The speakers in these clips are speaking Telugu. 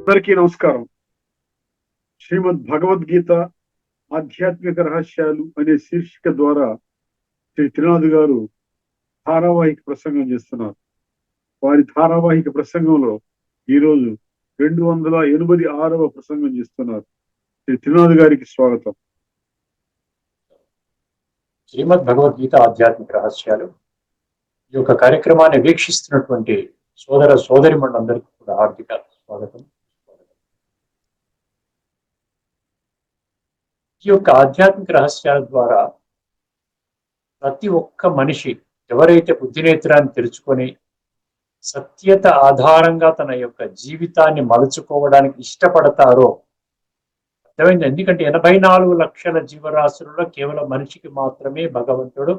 అందరికీ నమస్కారం. శ్రీమద్ భగవద్గీత ఆధ్యాత్మిక రహస్యాలు అనే శీర్షిక ద్వారా శ్రీ త్రినాథ్ గారు ధారావాహిక ప్రసంగం చేస్తున్నారు. వారి ధారావాహిక ప్రసంగంలో ఈరోజు 286వ ప్రసంగం చేస్తున్నారు. శ్రీ త్రినాథ్ గారికి స్వాగతం. శ్రీమద్ భగవద్గీత ఆధ్యాత్మిక రహస్యాలు ఈ యొక్క కార్యక్రమాన్ని వీక్షిస్తున్నటువంటి సోదర సోదరిమణులందరికీ కూడా హార్దిక స్వాగతం. ఈ యొక్క ఆధ్యాత్మిక రహస్యాల ద్వారా ప్రతి ఒక్క మనిషి ఎవరైతే బుద్ధినేత్రాన్ని తెరుచుకొని సత్యత ఆధారంగా తన యొక్క జీవితాన్ని మలుచుకోవడానికి ఇష్టపడతారో అర్థమైంది. ఎందుకంటే 84 లక్షల జీవరాశులలో కేవలం మనిషికి మాత్రమే భగవంతుడు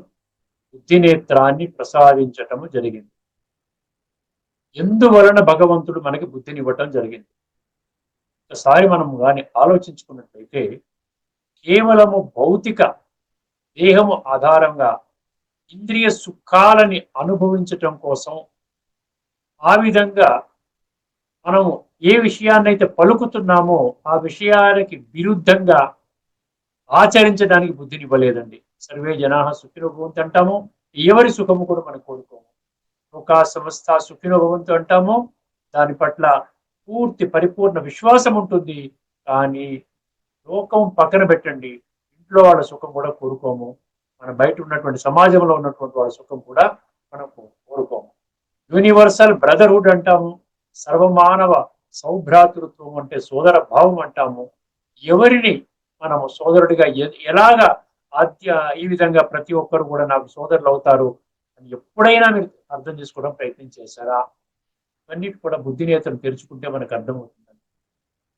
బుద్ధినేత్రాన్ని ప్రసాదించటము జరిగింది. ఎందువలన భగవంతుడు మనకి బుద్ధినివ్వటం జరిగింది? ఒకసారి మనం కానీ ఆలోచించుకున్నట్లయితే కేవలము భౌతిక దేహము ఆధారంగా ఇంద్రియ సుఖాలని అనుభవించటం కోసం ఆ విధంగా మనము ఏ విషయాన్నైతే పలుకుతున్నామో ఆ విషయానికి విరుద్ధంగా ఆచరించడానికి బుద్ధినివ్వలేదండి. సర్వే జనాః సుఖినో భవంతు అంటాము, ఎవరి సుఖము కూడా మనం కోరుకోము. లోకా సమస్త సుఖినో భవంతు అంటాము, దాని పట్ల పూర్తి పరిపూర్ణ విశ్వాసం ఉంటుంది. కానీ లోకం పక్కన పెట్టండి, ఇంట్లో వాళ్ళ సుఖం కూడా కోరుకోము. మన బయట ఉన్నటువంటి సమాజంలో ఉన్నటువంటి వాళ్ళ సుఖం కూడా మనం కోరుకోము. యూనివర్సల్ బ్రదర్హుడ్ అంటాము, సర్వమానవ సౌభ్రాతృత్వం అంటే సోదర భావం అంటాము. ఎవరిని మనము సోదరుడిగా ఎలాగా ఈ విధంగా ప్రతి ఒక్కరు కూడా నాకు సోదరులు అవుతారు అని ఎప్పుడైనా మీరు అర్థం చేసుకోవడం ప్రయత్నం చేశారా? అన్నిటి కూడా బుద్ధినేత్రం తెరుచుకుంటే మనకు అర్థమవుతుందండి.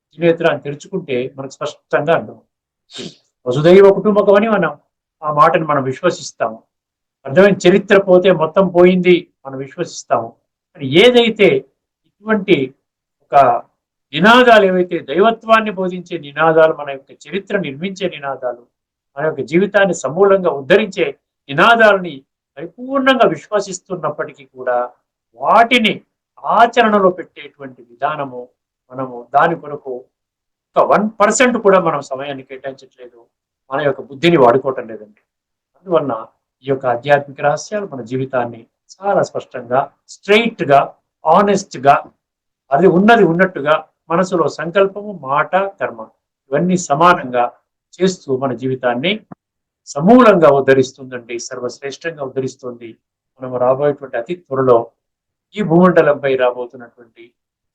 బుద్ధినేత్రాన్ని తెరుచుకుంటే మనకు స్పష్టంగా అర్థమవుతుంది. వసుదైవ కుటుంబకం అని మనం ఆ మాటను మనం విశ్వసిస్తాము. అర్థమైన చరిత్ర పోతే మొత్తం పోయింది మనం విశ్వసిస్తాము. అని ఏదైతే ఇటువంటి ఒక నినాదాలు ఏవైతే దైవత్వాన్ని బోధించే నినాదాలు, మన యొక్క చరిత్ర నిర్మించే నినాదాలు, మన యొక్క జీవితాన్ని సమూలంగా ఉద్ధరించే నినాదాలని పరిపూర్ణంగా విశ్వసిస్తున్నప్పటికీ కూడా వాటిని ఆచరణలో పెట్టేటువంటి విధానము మనము దాని కొరకు ఒక 1% కూడా మనం సమయాన్ని కేటాయించట్లేదు, మన యొక్క బుద్ధిని వాడుకోవటం లేదండి. అందువలన ఈ యొక్క ఆధ్యాత్మిక రహస్యాలు మన జీవితాన్ని చాలా స్పష్టంగా, స్ట్రైట్ గా, ఆనెస్ట్ గా, అది ఉన్నది ఉన్నట్టుగా మనసులో సంకల్పము, మాట, కర్మ ఇవన్నీ సమానంగా చేస్తూ మన జీవితాన్ని సమూలంగా ఉద్ధరిస్తుందండి. సర్వశ్రేష్టంగా ఉద్ధరిస్తుంది. మనం రాబోయేటువంటి అతి త్వరలో ఈ భూమండలంపై రాబోతున్నటువంటి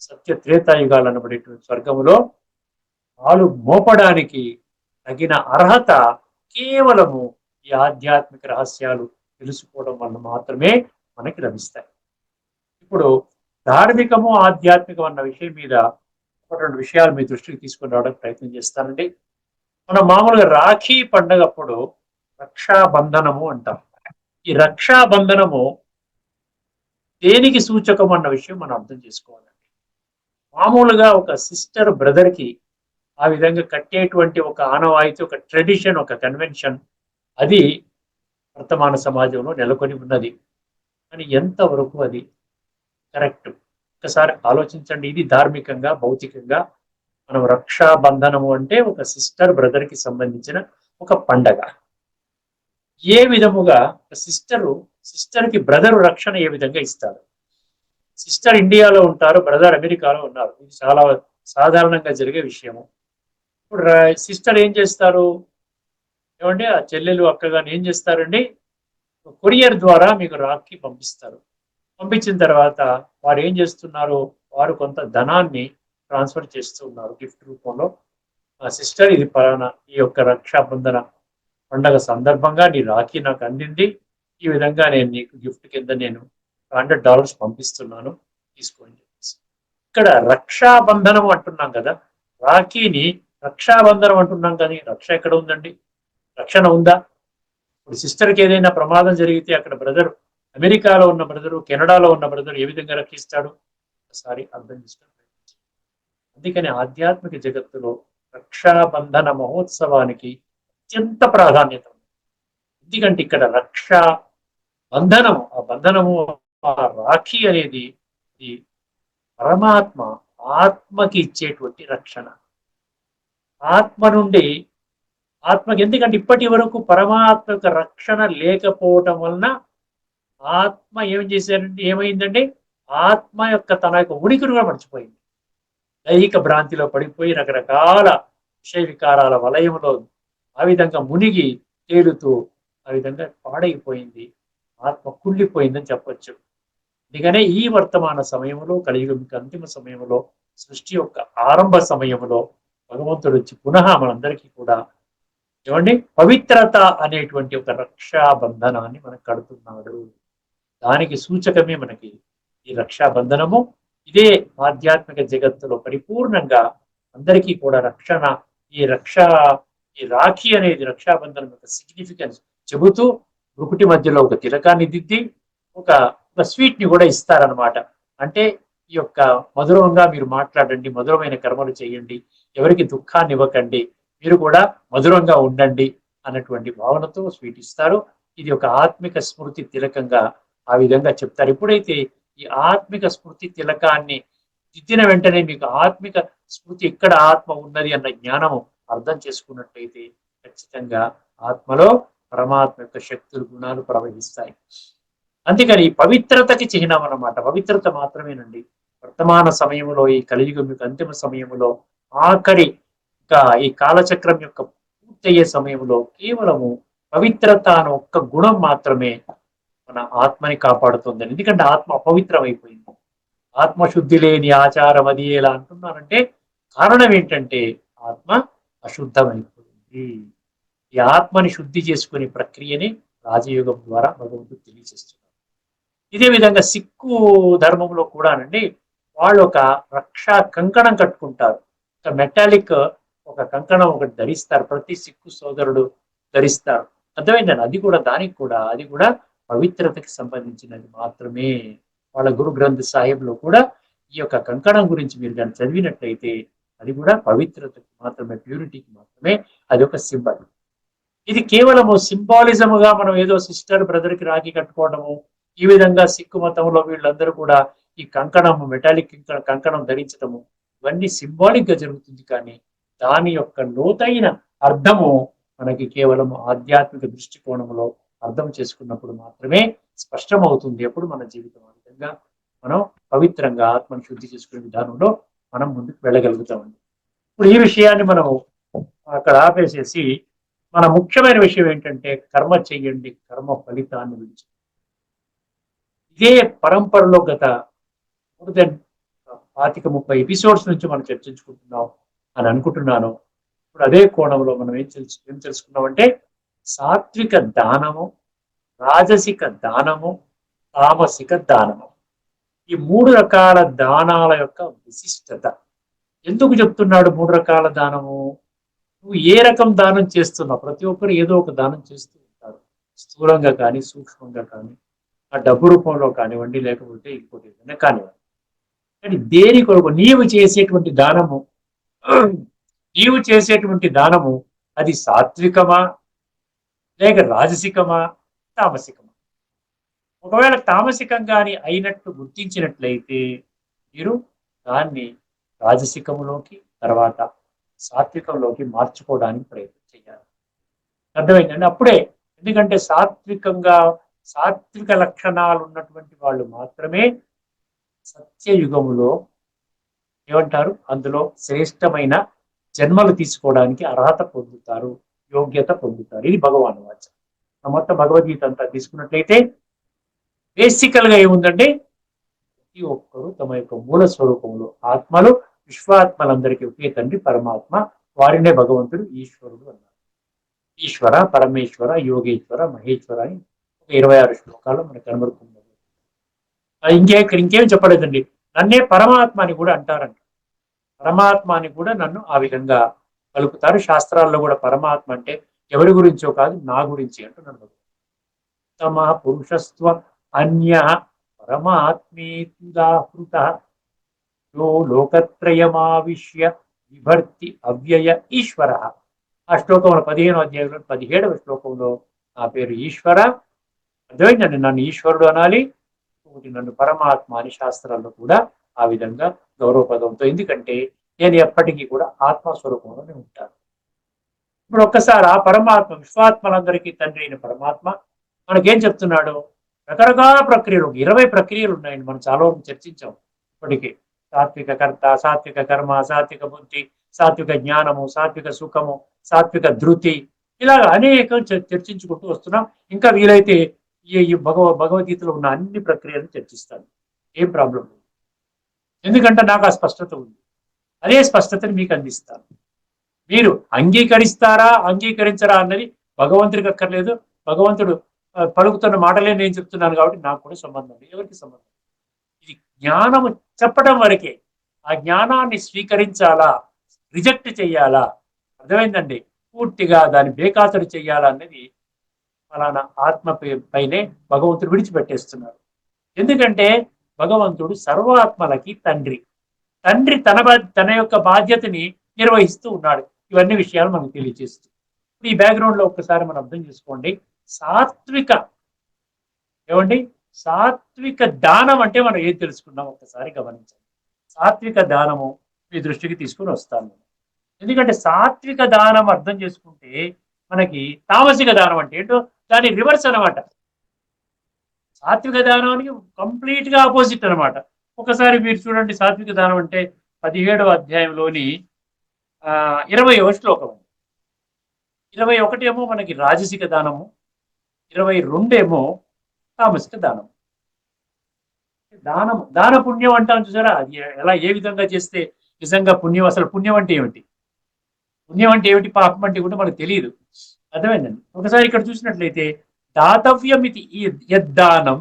సత్య త్రేతాయుగాలు అనబడేటువంటి స్వర్గములో పాలు మోపడానికి తగిన అర్హత కేవలము ఈ ఆధ్యాత్మిక రహస్యాలు తెలుసుకోవడం వల్ల మాత్రమే మనకి లభిస్తాయి. ఇప్పుడు ధార్మికము, ఆధ్యాత్మికం అన్న విషయం మీద ఒక 2 విషయాలు మీ దృష్టికి తీసుకుని రావడానికి ప్రయత్నం చేస్తానండి. మనం మామూలుగా రాఖీ పండగప్పుడు రక్షాబంధనము అంటాం. ఈ రక్షాబంధనము దేనికి సూచకం అన్న విషయం మనం అర్థం చేసుకోవాలండి. మామూలుగా ఒక సిస్టర్ బ్రదర్ కి ఆ విధంగా కట్టేటువంటి ఒక ఆనవాయితీ, ఒక ట్రెడిషన్, ఒక కన్వెన్షన్ అది వర్తమాన సమాజంలో నెలకొని ఉన్నది. అని ఎంతవరకు అది కరెక్ట్? ఒకసారి ఆలోచించండి. ఇది ధార్మికంగా, భౌతికంగా మనం రక్షాబంధనము అంటే ఒక సిస్టర్ బ్రదర్ కి సంబంధించిన ఒక పండగ. ఏ విధముగా సిస్టర్ కి బ్రదర్ రక్షణ ఏ విధంగా ఇస్తారు? సిస్టర్ ఇండియాలో ఉంటారు, బ్రదర్ అమెరికాలో ఉన్నారు. ఇది చాలా సాధారణంగా జరిగే విషయము. ఇప్పుడు సిస్టర్ ఏం చేస్తారు ఏమంటే, ఆ చెల్లెలు అక్కగాని ఏం చేస్తారండి, కొరియర్ ద్వారా మీకు రాఖీ పంపిస్తారు. పంపించిన తర్వాత వారు ఏం చేస్తున్నారు, వారు కొంత ధనాన్ని ట్రాన్స్ఫర్ చేస్తూ ఉన్నారు గిఫ్ట్ రూపంలో. ఆ సిస్టర్, ఇది పలానా ఈ యొక్క రక్షాబంధన పండగ సందర్భంగా నీ రాఖీ నాకు అందింది, ఈ విధంగా నేను నీకు గిఫ్ట్ కింద నేను $100 పంపిస్తున్నాను, తీసుకోండి. ఇక్కడ రక్షాబంధనం అంటున్నాం కదా, రాఖీని రక్షాబంధనం అంటున్నాం కానీ రక్ష ఎక్కడ ఉందండి? రక్షణ ఉందా? ఇప్పుడు సిస్టర్కి ఏదైనా ప్రమాదం జరిగితే అక్కడ బ్రదర్, అమెరికాలో ఉన్న బ్రదరు, కెనడాలో ఉన్న బ్రదరు ఏ విధంగా రక్షిస్తాడు? ఒకసారి అర్థం చేసుకోండి. అందుకని ఆధ్యాత్మిక జగత్తులో రక్షాబంధన మహోత్సవానికి అత్యంత ప్రాధాన్యత ఉంది. ఎందుకంటే ఇక్కడ రక్షా బంధనము, ఆ బంధనము, ఆ రాఖీ అనేది ఈ పరమాత్మ ఆత్మకి ఇచ్చేటువంటి రక్షణ. ఆత్మ నుండి ఆత్మకి, ఎందుకంటే ఇప్పటి వరకు పరమాత్మ యొక్క రక్షణ లేకపోవటం వలన ఆత్మ ఏం చేశారంటే ఏమైందంటే ఆత్మ యొక్క తన యొక్క ఉనికిని కూడా మర్చిపోయింది. దైహిక భ్రాంతిలో పడిపోయి రకరకాల విషయ వికారాల వలయంలో ఆ విధంగా మునిగి తేలుతూ ఆ విధంగా పాడైపోయింది. ఆత్మ కుళ్ళిపోయిందని చెప్పొచ్చు. అందుకనే ఈ వర్తమాన సమయంలో, కలియుగం అంతిమ సమయంలో, సృష్టి యొక్క ఆరంభ సమయంలో భగవంతుడు వచ్చి పునః మనందరికీ కూడా ఏమండి పవిత్రత అనేటువంటి ఒక రక్షాబంధనాన్ని మనకు కడుతున్నాడు. దానికి సూచకమే మనకి ఈ రక్షాబంధనము. ఇదే ఆధ్యాత్మిక జగత్తులో పరిపూర్ణంగా అందరికీ కూడా రక్షణ, ఈ రాఖీ అనేది రక్షాబంధనం యొక్క సిగ్నిఫికెన్స్ చెబుతూ ఒకటి మధ్యలో ఒక తిలకాన్ని దిద్ది ఒక స్వీట్ ని కూడా ఇస్తారనమాట. అంటే ఈ యొక్క మధురంగా మీరు మాట్లాడండి, మధురమైన కర్మలు చేయండి, ఎవరికి దుఃఖాన్ని ఇవ్వకండి, మీరు కూడా మధురంగా ఉండండి అన్నటువంటి భావనతో స్వీట్ ఇస్తారు. ఇది ఒక ఆత్మిక స్మృతి తిలకంగా ఆ విధంగా చెప్తారు. ఎప్పుడైతే ఈ ఆత్మిక స్మృతి తిలకాన్ని దిద్దిన వెంటనే మీకు ఆత్మిక స్మృతి ఎక్కడ ఆత్మ ఉన్నది అన్న జ్ఞానము అర్థం చేసుకున్నట్లయితే ఖచ్చితంగా ఆత్మలో పరమాత్మ యొక్క శక్తులు, గుణాలు ప్రవహిస్తాయి. అందుకని ఈ పవిత్రతకి చిహ్నం అన్నమాట. పవిత్రత మాత్రమేనండి వర్తమాన సమయంలో, ఈ కలియుగం యొక్క అంతిమ సమయంలో, ఆఖరి ఇంకా ఈ కాలచక్రం యొక్క పూర్తయ్యే సమయంలో కేవలము పవిత్రత అనే ఒక్క గుణం మాత్రమే మన ఆత్మని కాపాడుతుందని. ఎందుకంటే ఆత్మ అపవిత్రమైపోయింది. ఆత్మశుద్ధి లేని ఆచారం అది ఎలా అంటున్నానంటే కారణం ఏంటంటే ఆత్మ అశుద్ధమైపోయింది. ఈ ఆత్మని శుద్ధి చేసుకునే ప్రక్రియని రాజయోగం ద్వారా భగవంతుడు తెలియజేస్తున్నారు. ఇదే విధంగా సిక్కు ధర్మంలో కూడానండి వాళ్ళు ఒక రక్షా కంకణం కట్టుకుంటారు. ఒక మెటాలిక్ ఒక కంకణం ఒకటి ధరిస్తారు, ప్రతి సిక్కు సోదరుడు ధరిస్తారు. అర్థమైందండి? అది కూడా పవిత్రతకి సంబంధించినది మాత్రమే. వాళ్ళ గురు గ్రంథ్ సాహిబ్లో కూడా ఈ యొక్క కంకణం గురించి మీరు కానీ చదివినట్లయితే అది కూడా పవిత్రతకి మాత్రమే, ప్యూరిటీకి మాత్రమే అది ఒక సింబల్. ఇది కేవలము సింబాలిజముగా మనం ఏదో సిస్టర్ బ్రదర్ కి రాఖీ కట్టుకోవడము, ఈ విధంగా సిక్కు మతంలో వీళ్ళందరూ కూడా ఈ కంకణము, మెటాలిక్ కంకణం ధరించడము, ఇవన్నీ సింబాలిక్ గా జరుగుతుంది. కానీ దాని యొక్క లోతైన అర్థము మనకి కేవలం ఆధ్యాత్మిక దృష్టికోణంలో అర్థం చేసుకున్నప్పుడు మాత్రమే స్పష్టమవుతుంది. ఎప్పుడు మన జీవితం ఆ విధంగా మనం పవిత్రంగా ఆత్మను శుద్ధి చేసుకునే విధానంలో మనం ముందుకు వెళ్ళగలుగుతామండి. ఇప్పుడు ఈ విషయాన్ని మనం అక్కడ ఆపేసేసి మన ముఖ్యమైన విషయం ఏంటంటే కర్మ చెయ్యండి, కర్మ ఫలితాన్ని విడిచి. ఇదే పరంపరలో గత 25-30 ఎపిసోడ్స్ నుంచి మనం చర్చించుకుంటున్నాం అని అనుకుంటున్నాను. ఇప్పుడు అదే కోణంలో మనం ఏం తెలుసుకున్నామంటే సాత్విక దానము, రాజసిక దానము, తామసిక దానము, ఈ 3 రకాల దానాల యొక్క విశిష్టత. ఎందుకు చెప్తున్నాడు 3 రకాల దానము? నువ్వు ఏ రకం దానం చేస్తున్నావు? ప్రతి ఒక్కరు ఏదో ఒక దానం చేస్తూ ఉంటారు, స్థూలంగా కానీ సూక్ష్మంగా కానీ, ఆ డబ్బు రూపంలో కానివ్వండి, లేకపోతే ఇంకోటి ఏదైనా కానివ్వండి. కానీ దేని కొరకు నీవు చేసేటువంటి దానము అది సాత్వికమా లేక రాజసికమా తామసికమా? ఒకవేళ తామసికంగాని అయినట్టు గుర్తించినట్లయితే మీరు దాన్ని రాజసికంలోకి తర్వాత సాత్వికంలోకి మార్చుకోవడానికి ప్రయత్నం చేయాలి. అర్థమైందండి? అప్పుడే, ఎందుకంటే సాత్విక లక్షణాలు ఉన్నటువంటి వాళ్ళు మాత్రమే సత్యయుగములో ఏమంటారు, అందులో శ్రేష్టమైన జన్మలు తీసుకోవడానికి అర్హత పొందుతారు, యోగ్యత పొందుతారు. ఇది భగవాన్ వాచ. మొత్తం భగవద్గీత అంతా తీసుకున్నట్లయితే బేసికల్ గా ఏముందంటే ప్రతి ఒక్కరు తమ యొక్క మూల స్వరూపంలో ఆత్మలు, విశ్వాత్మలందరికీ ఒకే తండ్రి పరమాత్మ, వారినే భగవంతుడు ఈశ్వరుడు అన్నారు. ఈశ్వర, పరమేశ్వర, యోగేశ్వర, మహేశ్వర అని 26 శ్లోకాలు మనకు కనబడుతుంది. ఇంకేం చెప్పలేదండి. నన్నే పరమాత్మ అని కూడా అంటారంట. పరమాత్మ అని కూడా నన్ను ఆ విధంగా కలుపుతారు. శాస్త్రాల్లో కూడా పరమాత్మ అంటే ఎవరి గురించో కాదు, నా గురించి అంటున్నాను. తమ పురుషస్వ అన్య పరమాత్మేతుదాహృత యో లోకత్రయమావిశ్య విభర్తి అవ్యయ ఈశ్వర. ఆ శ్లోకంలో 15వ అధ్యాయంలో 17వ శ్లోకంలో నా పేరు ఈశ్వర. అర్థమైందండి? నన్ను ఈశ్వరుడు అనాలి, ఒకటి నన్ను పరమాత్మ అని శాస్త్రాల్లో కూడా ఆ విధంగా గౌరవపదంతో. ఎందుకంటే నేను ఎప్పటికీ కూడా ఆత్మస్వరూపంలోనే ఉంటాను. ఇప్పుడు ఒక్కసారి ఆ పరమాత్మ, విశ్వాత్మలందరికీ తండ్రి అయిన పరమాత్మ మనకేం చెప్తున్నాడు? రకరకాల ప్రక్రియలు, 20 ప్రక్రియలు ఉన్నాయండి. మనం చాలా చర్చించాం ఇప్పటికీ. సాత్విక కర్త, సాత్విక కర్మ, సాత్విక బుద్ధి, సాత్విక జ్ఞానము, సాత్విక సుఖము, సాత్విక ధృతి, ఇలా అనేకం చర్చించుకుంటూ వస్తున్నాం. ఇంకా వీలైతే ఈ భగవద్గీతలో ఉన్న అన్ని ప్రక్రియలను చర్చిస్తాను. ఏం ప్రాబ్లం లేదు. ఎందుకంటే నాకు ఆ స్పష్టత ఉంది. అదే స్పష్టతని మీకు అందిస్తాను. మీరు అంగీకరిస్తారా అంగీకరించరా అన్నది భగవంతుడికి అక్కర్లేదు. భగవంతుడు పలుకుతున్న మాటలే నేను చెప్తున్నాను కాబట్టి నాకు కూడా సంబంధం లేదు. ఎవరికి సంబంధం? ఇది జ్ఞానము చెప్పడం వరకే. ఆ జ్ఞానాన్ని స్వీకరించాలా, రిజెక్ట్ చెయ్యాలా, అర్థమైందండి? పూర్తిగా దాన్ని బేఖాతరు చెయ్యాలా అన్నది ఫలానా ఆత్మ పైనే భగవంతుడు విడిచిపెట్టేస్తున్నారు. ఎందుకంటే భగవంతుడు సర్వాత్మలకి తండ్రి. తండ్రి తన యొక్క బాధ్యతని నిర్వహిస్తూ ఉన్నాడు. ఇవన్నీ విషయాలు మనకు తెలియజేస్తూ, ఈ బ్యాక్గ్రౌండ్ లో ఒక్కసారి మనం అర్థం చేసుకోండి. సాత్విక ఏమండి, సాత్విక దానం అంటే మనం ఏం తెలుసుకున్నాం ఒక్కసారి గమనించండి. సాత్విక దానము మీ దృష్టికి తీసుకుని వస్తాను. ఎందుకంటే సాత్విక దానం అర్థం చేసుకుంటే మనకి తామసిక దానం అంటే ఏంటో దాని రివర్స్ అనమాట. సాత్విక దానానికి కంప్లీట్ గా ఆపోజిట్ అనమాట. ఒకసారి మీరు చూడండి, సాత్విక దానం అంటే 17వ అధ్యాయంలోని 20వ శ్లోకం. 21 ఏమో మనకి రాజసిక దానము, 22 ఏమో తామసిక దానం. దాన పుణ్యం అంటాం చూసారా, అది ఎలా ఏ విధంగా చేస్తే నిజంగా పుణ్యం. అసలు పుణ్యం అంటే ఏమిటి, పుణ్యం అంటే ఏమిటి, పాపం అంటే కూడా మనకు తెలియదు. అర్థమైందండి? ఒకసారి ఇక్కడ చూసినట్లయితే దాతవ్యమితి యద్దానం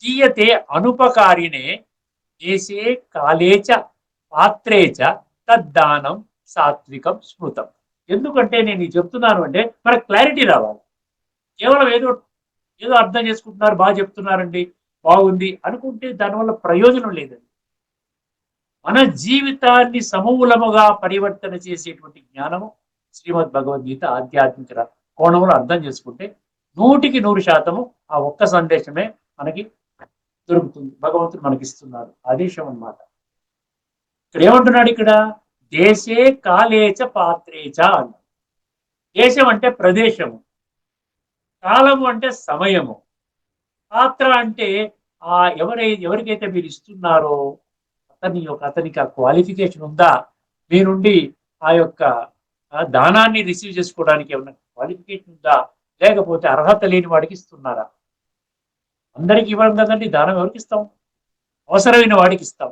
దీయతే అనుపకారిణే దేశే కాలేచ పాత్రేచ తద్దానం సాత్వికం స్మృతం. ఎందుకంటే నేను ఇది చెప్తున్నాను అంటే మనకు క్లారిటీ రావాలి. కేవలం ఏదో ఏదో అర్థం చేసుకుంటున్నారు, బాగా చెప్తున్నారండి, బాగుంది అనుకుంటే దానివల్ల ప్రయోజనం లేదండి. మన జీవితాన్ని సమూలముగా పరివర్తన చేసేటువంటి జ్ఞానము శ్రీమద్ భగవద్గీత ఆధ్యాత్మిక కోణంలో అర్థం చేసుకుంటే 100% ఆ ఒక్క సందేశమే మనకి దొరుకుతుంది. భగవంతుడు మనకి ఇస్తున్నారు ఆదేశం అన్నమాట. ఇక్కడ ఏమంటున్నాడు? ఇక్కడ దేశే కాలేచ పాత్రేచ అన్న. దేశం అంటే ప్రదేశము, కాలము అంటే సమయము, పాత్ర అంటే ఎవరికైతే మీరు ఇస్తున్నారో అతనికి ఆ క్వాలిఫికేషన్ ఉందా, మీ నుండి ఆ యొక్క దానాన్ని రిసీవ్ చేసుకోవడానికి ఏమన్నా క్వాలిఫికేషన్ ఉందా, లేకపోతే అర్హత లేని వాడికి ఇస్తున్నారా? అందరికి ఇవ్వడం కదండి దానం. ఎవరికి ఇస్తాం? అవసరమైన వాడికి ఇస్తాం.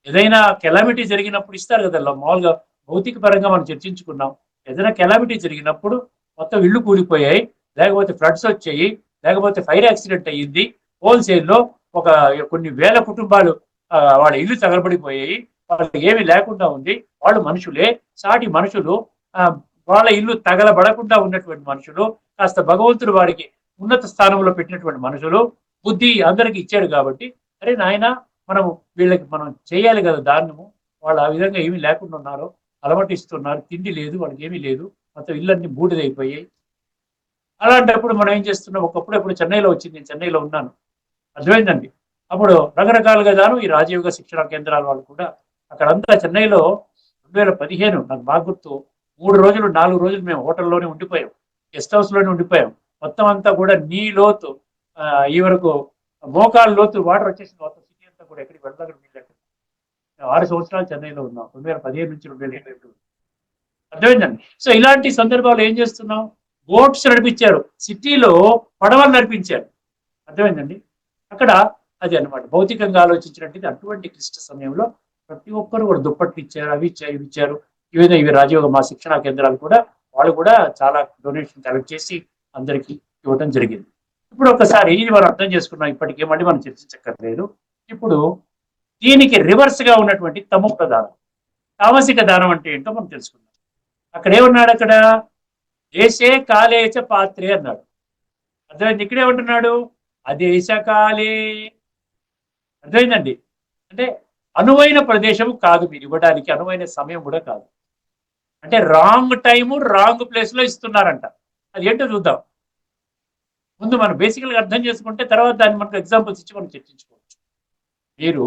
ఏదైనా కెలామిటీ జరిగినప్పుడు ఇస్తారు కదా, మామూలుగా భౌతిక పరంగా మనం చర్చించుకున్నాం. ఏదైనా కెలామిటీ జరిగినప్పుడు మొత్తం ఇళ్ళు కూలిపోయాయి, లేకపోతే ఫ్లడ్స్ వచ్చాయి, లేకపోతే ఫైర్ యాక్సిడెంట్ అయ్యింది, హోల్సేల్లో ఒక కొన్ని వేల కుటుంబాలు వాళ్ళ ఇల్లు తగలబడిపోయాయి, వాళ్ళకి ఏమీ లేకుండా ఉంది. వాళ్ళు మనుషులే, సాటి మనుషులు, వాళ్ళ ఇల్లు తగలబడకుండా ఉన్నటువంటి మనుషులు, కాస్త భగవంతుడు వారికి ఉన్నత స్థానంలో పెట్టినటువంటి మనుషులు, బుద్ధి అందరికి ఇచ్చాడు కాబట్టి అరే నాయన వీళ్ళకి మనం చేయాలి కదా దానము. వాళ్ళు ఆ విధంగా ఏమీ లేకుండా ఉన్నారు, అలవాటు ఇస్తున్నారు, తిండి లేదు, వాళ్ళకి ఏమీ లేదు, మొత్తం ఇళ్ళన్నీ బూడిదైపోయాయి. అలాంటప్పుడు మనం ఏం చేస్తున్నాం? ఎప్పుడు చెన్నైలో వచ్చింది, నేను చెన్నైలో ఉన్నాను, అర్థమైందండి. అప్పుడు రకరకాలుగా దాను ఈ రాజయోగ శిక్షణ కేంద్రాల వాళ్ళు కూడా అక్కడంతా చెన్నైలో 2015 నాకు బాగా గుర్తు, 3 రోజులు 4 రోజులు మేము హోటల్లోనే ఉండిపోయాం, గెస్ట్ హౌస్ లోనే ఉండిపోయాం. మొత్తం అంతా కూడా నీ లోతు ఈ వరకు మోకాలు లోతు వాటర్ వచ్చేసింది. మొత్తం సిటీ అంతా కూడా ఎక్కడికి వెళ్ళడానికి వీళ్ళకి. 6 సంవత్సరాలు చెన్నైలో ఉన్నాం, 2015 నుంచి 2020. అర్థమైందండి. సో ఇలాంటి సందర్భాలు ఏం చేస్తున్నాం? బోట్స్ నడిపించారు, సిటీలో పడవలు నడిపించారు. అర్థమైందండి. అక్కడ అది అనమాట భౌతికంగా ఆలోచించినట్టు. అటువంటి క్లిష్ట సమయంలో ప్రతి ఒక్కరు కూడా దుప్పట్లు ఇచ్చారు, అవి ఇచ్చారు, ఇవి ఇచ్చారు. ఇవి రాజయోగ మా శిక్షణా కేంద్రాలు కూడా వాళ్ళు కూడా చాలా డొనేషన్ కలెక్ట్ చేసి అందరికీ ఇవ్వడం జరిగింది. ఇప్పుడు ఒకసారి ఇది మనం అర్థం చేసుకున్నాం. ఇప్పటికే మళ్ళీ మనం చర్చించక్కర్లేదు. ఇప్పుడు దీనికి రివర్స్ గా ఉన్నటువంటి తమోక దానం, తామసిక దానం అంటే ఏంటో మనం తెలుసుకున్నాం. అక్కడ ఏమన్నాడు? అక్కడ దేశే కాలేచ పాత్రే అన్నాడు. అర్థమైంది? ఇక్కడేమంటున్నాడు? అదేశ కాలే. అర్థమైందండి. అంటే అనువైన ప్రదేశం కాదు, మీరు ఇవ్వడానికి అనువైన సమయం కూడా కాదు. అంటే రాంగ్ టైము రాంగ్ ప్లేస్ లో ఇస్తున్నారంట. అది ఏంటో చూద్దాం. ముందు మనం బేసికల్గా అర్థం చేసుకుంటే తర్వాత దాన్ని మనకు ఎగ్జాంపుల్స్ ఇచ్చి మనం చర్చించుకోవచ్చు. మీరు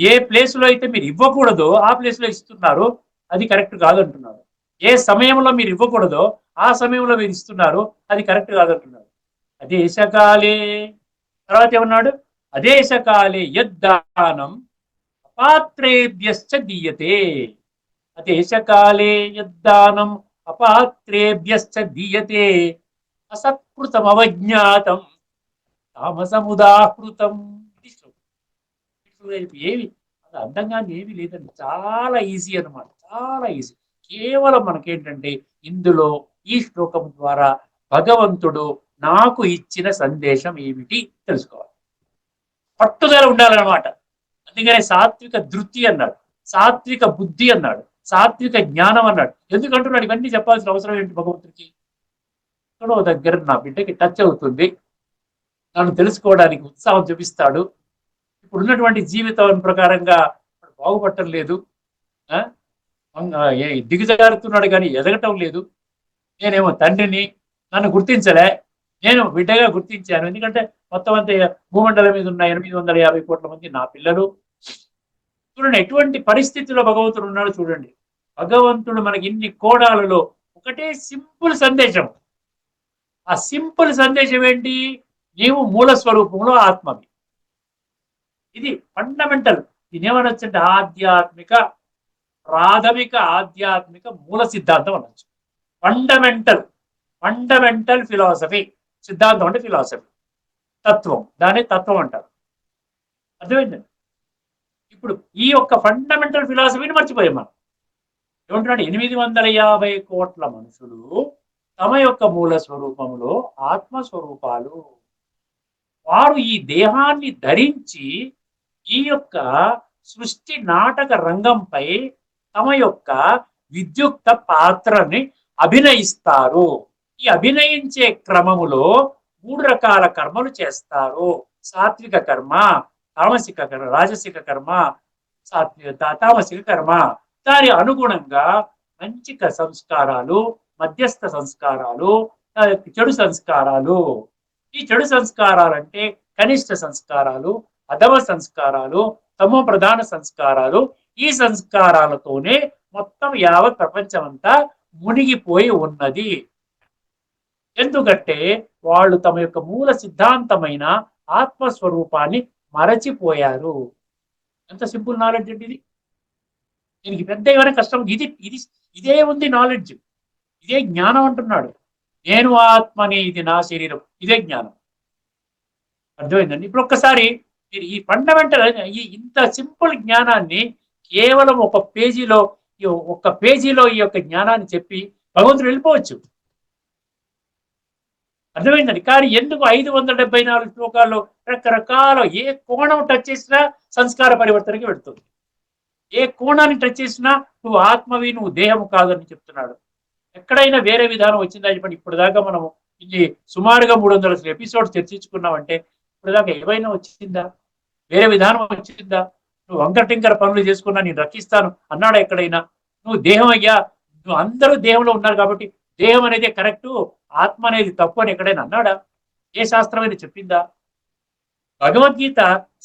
ఏ ప్లేస్ లో అయితే మీరు ఇవ్వకూడదో ఆ ప్లేస్ లో ఇస్తున్నారు, అది కరెక్ట్ కాదంటున్నారు. ఏ సమయంలో మీరు ఇవ్వకూడదో ఆ సమయంలో మీరు ఇస్తున్నారు, అది కరెక్ట్ కాదంటున్నారు. అదేశకాలే, తర్వాత ఏమన్నాడు, అదేశకాలే యద్దానం అపాత్రేభ్యశ్చ దీయతే. అదేశకాలే యద్దానం అపాత్రేభ్యశ్చ దీయతే అసత్కృతం అవజ్ఞాతం తామసముదాహృతం. ఏమి అది అందంగా ఏమీ లేదండి, చాలా ఈజీ అనమాట, చాలా ఈజీ. కేవలం మనకేంటంటే ఇందులో ఈ శ్లోకం ద్వారా భగవంతుడు నాకు ఇచ్చిన సందేశం ఏమిటి తెలుసుకోవాలి, పట్టుదల ఉండాలన్నమాట. అందుకనే సాత్విక ధృతి అన్నాడు, సాత్విక బుద్ధి అన్నాడు, సాత్విక జ్ఞానం అన్నాడు. ఎందుకంటున్నాడు ఇవన్నీ చెప్పాల్సిన అవసరం ఏంటి భగవంతుడికి? ఎక్కడో దగ్గర నా బిడ్డకి టచ్ అవుతుంది, నన్ను తెలుసుకోవడానికి ఉత్సాహం చూపిస్తాడు, ఇప్పుడున్నటువంటి జీవితం ప్రకారంగా బాగుపడటం లేదు, దిగజారుతున్నాడు కానీ ఎదగటం లేదు, నేనేమో తండ్రిని, నన్ను గుర్తించలే, నేను బిడ్డగా గుర్తించాను, ఎందుకంటే మొత్తం అంతా భూమండలం మీద ఉన్న 850 కోట్ల మంది నా పిల్లలు. చూడండి ఎటువంటి పరిస్థితిలో భగవంతుడు ఉన్నాడు చూడండి. భగవంతుడు మనకి ఇన్ని కోణాలలో ఒకటే సింపుల్ సందేశం. ఆ సింపుల్ సందేశం ఏంటి? నీవు మూల స్వరూపంలో ఆత్మవి. ఇది ఫండమెంటల్. దీనేమనొచ్చంటే ఆధ్యాత్మిక, ప్రాథమిక ఆధ్యాత్మిక మూల సిద్ధాంతం అనొచ్చు. Fundamental, fundamental philosophy. సిద్ధాంతం అంటే ఫిలాసఫీ, తత్వం, దాన్ని తత్వం అంటారు. అర్థమైందండి? ఇప్పుడు ఈ యొక్క ఫండమెంటల్ ఫిలాసఫీని మర్చిపోయాం మనం. ఏమంటున్నాడు? 850 కోట్ల మనుషులు తమ యొక్క మూల స్వరూపంలో ఆత్మస్వరూపాలు. వారు ఈ దేహాన్ని ధరించి ఈ యొక్క సృష్టి నాటక రంగంపై తమ యొక్క విద్యుక్త పాత్రని అభినయిస్తారు. ఈ అభినయించే క్రమములో 3 రకాల కర్మలు చేస్తారు. సాత్విక కర్మ, తామసిక కర్మ, రాజసిక కర్మ, తామసిక కర్మ. దాని అనుగుణంగా మంచి సంస్కారాలు, మధ్యస్థ సంస్కారాలు, చెడు సంస్కారాలు. ఈ చెడు సంస్కారాలు అంటే కనిష్ట సంస్కారాలు, అధమ సంస్కారాలు, తమో ప్రధాన సంస్కారాలు. ఈ సంస్కారాలతోనే మొత్తం యావత్ ప్రపంచం అంతా మునిగిపోయి ఉన్నది. ఎందుకంటే వాళ్ళు తమ యొక్క మూల సిద్ధాంతమైన ఆత్మస్వరూపాన్ని మరచిపోయారు. ఎంత సింపుల్ నాలెడ్జ్ అండి ఇది. దీనికి పెద్ద ఏమైనా కష్టం? ఇదే ఉంది నాలెడ్జ్, ఇదే జ్ఞానం అంటున్నాడు. నేను ఆత్మని, ఇది నా శరీరం, ఇదే జ్ఞానం. అర్థమైందండి? ఇప్పుడు ఒక్కసారి మీరు ఈ ఫండమెంటల్ ఇంత సింపుల్ జ్ఞానాన్ని కేవలం ఒక పేజీలో ఈ యొక్క జ్ఞానాన్ని చెప్పి భగవంతుడు వెళ్ళిపోవచ్చు. అర్థమైందండి? కానీ ఎందుకు 574 శ్లోకాల్లో రకరకాల ఏ కోణం టచ్ చేసినా సంస్కార పరివర్తనకి వెళ్తుంది. ఏ కోణాన్ని టచ్ చేసినా నువ్వు ఆత్మవి, నువ్వు దేహము కాదని చెప్తున్నాడు. ఎక్కడైనా వేరే విధానం వచ్చిందా చెప్పండి. ఇప్పుడు దాకా మనము ఇది సుమారుగా 300 ఎపిసోడ్స్ చర్చించుకున్నామంటే ఇప్పుడు దాకా ఏమైనా వచ్చిందా? వేరే విధానం వచ్చిందా? నువ్వు వంకటింకర పనులు చేసుకున్నా నేను రక్షిస్తాను అన్నాడా ఎక్కడైనా? నువ్వు దేహం అయ్యా, నువ్వు అందరూ దేహంలో ఉన్నారు కాబట్టి దేహం అనేది కరెక్టు, ఆత్మ అనేది తప్పు అని ఎక్కడైనా అన్నాడా? ఏ శాస్త్రం అనేది చెప్పిందా? భగవద్గీత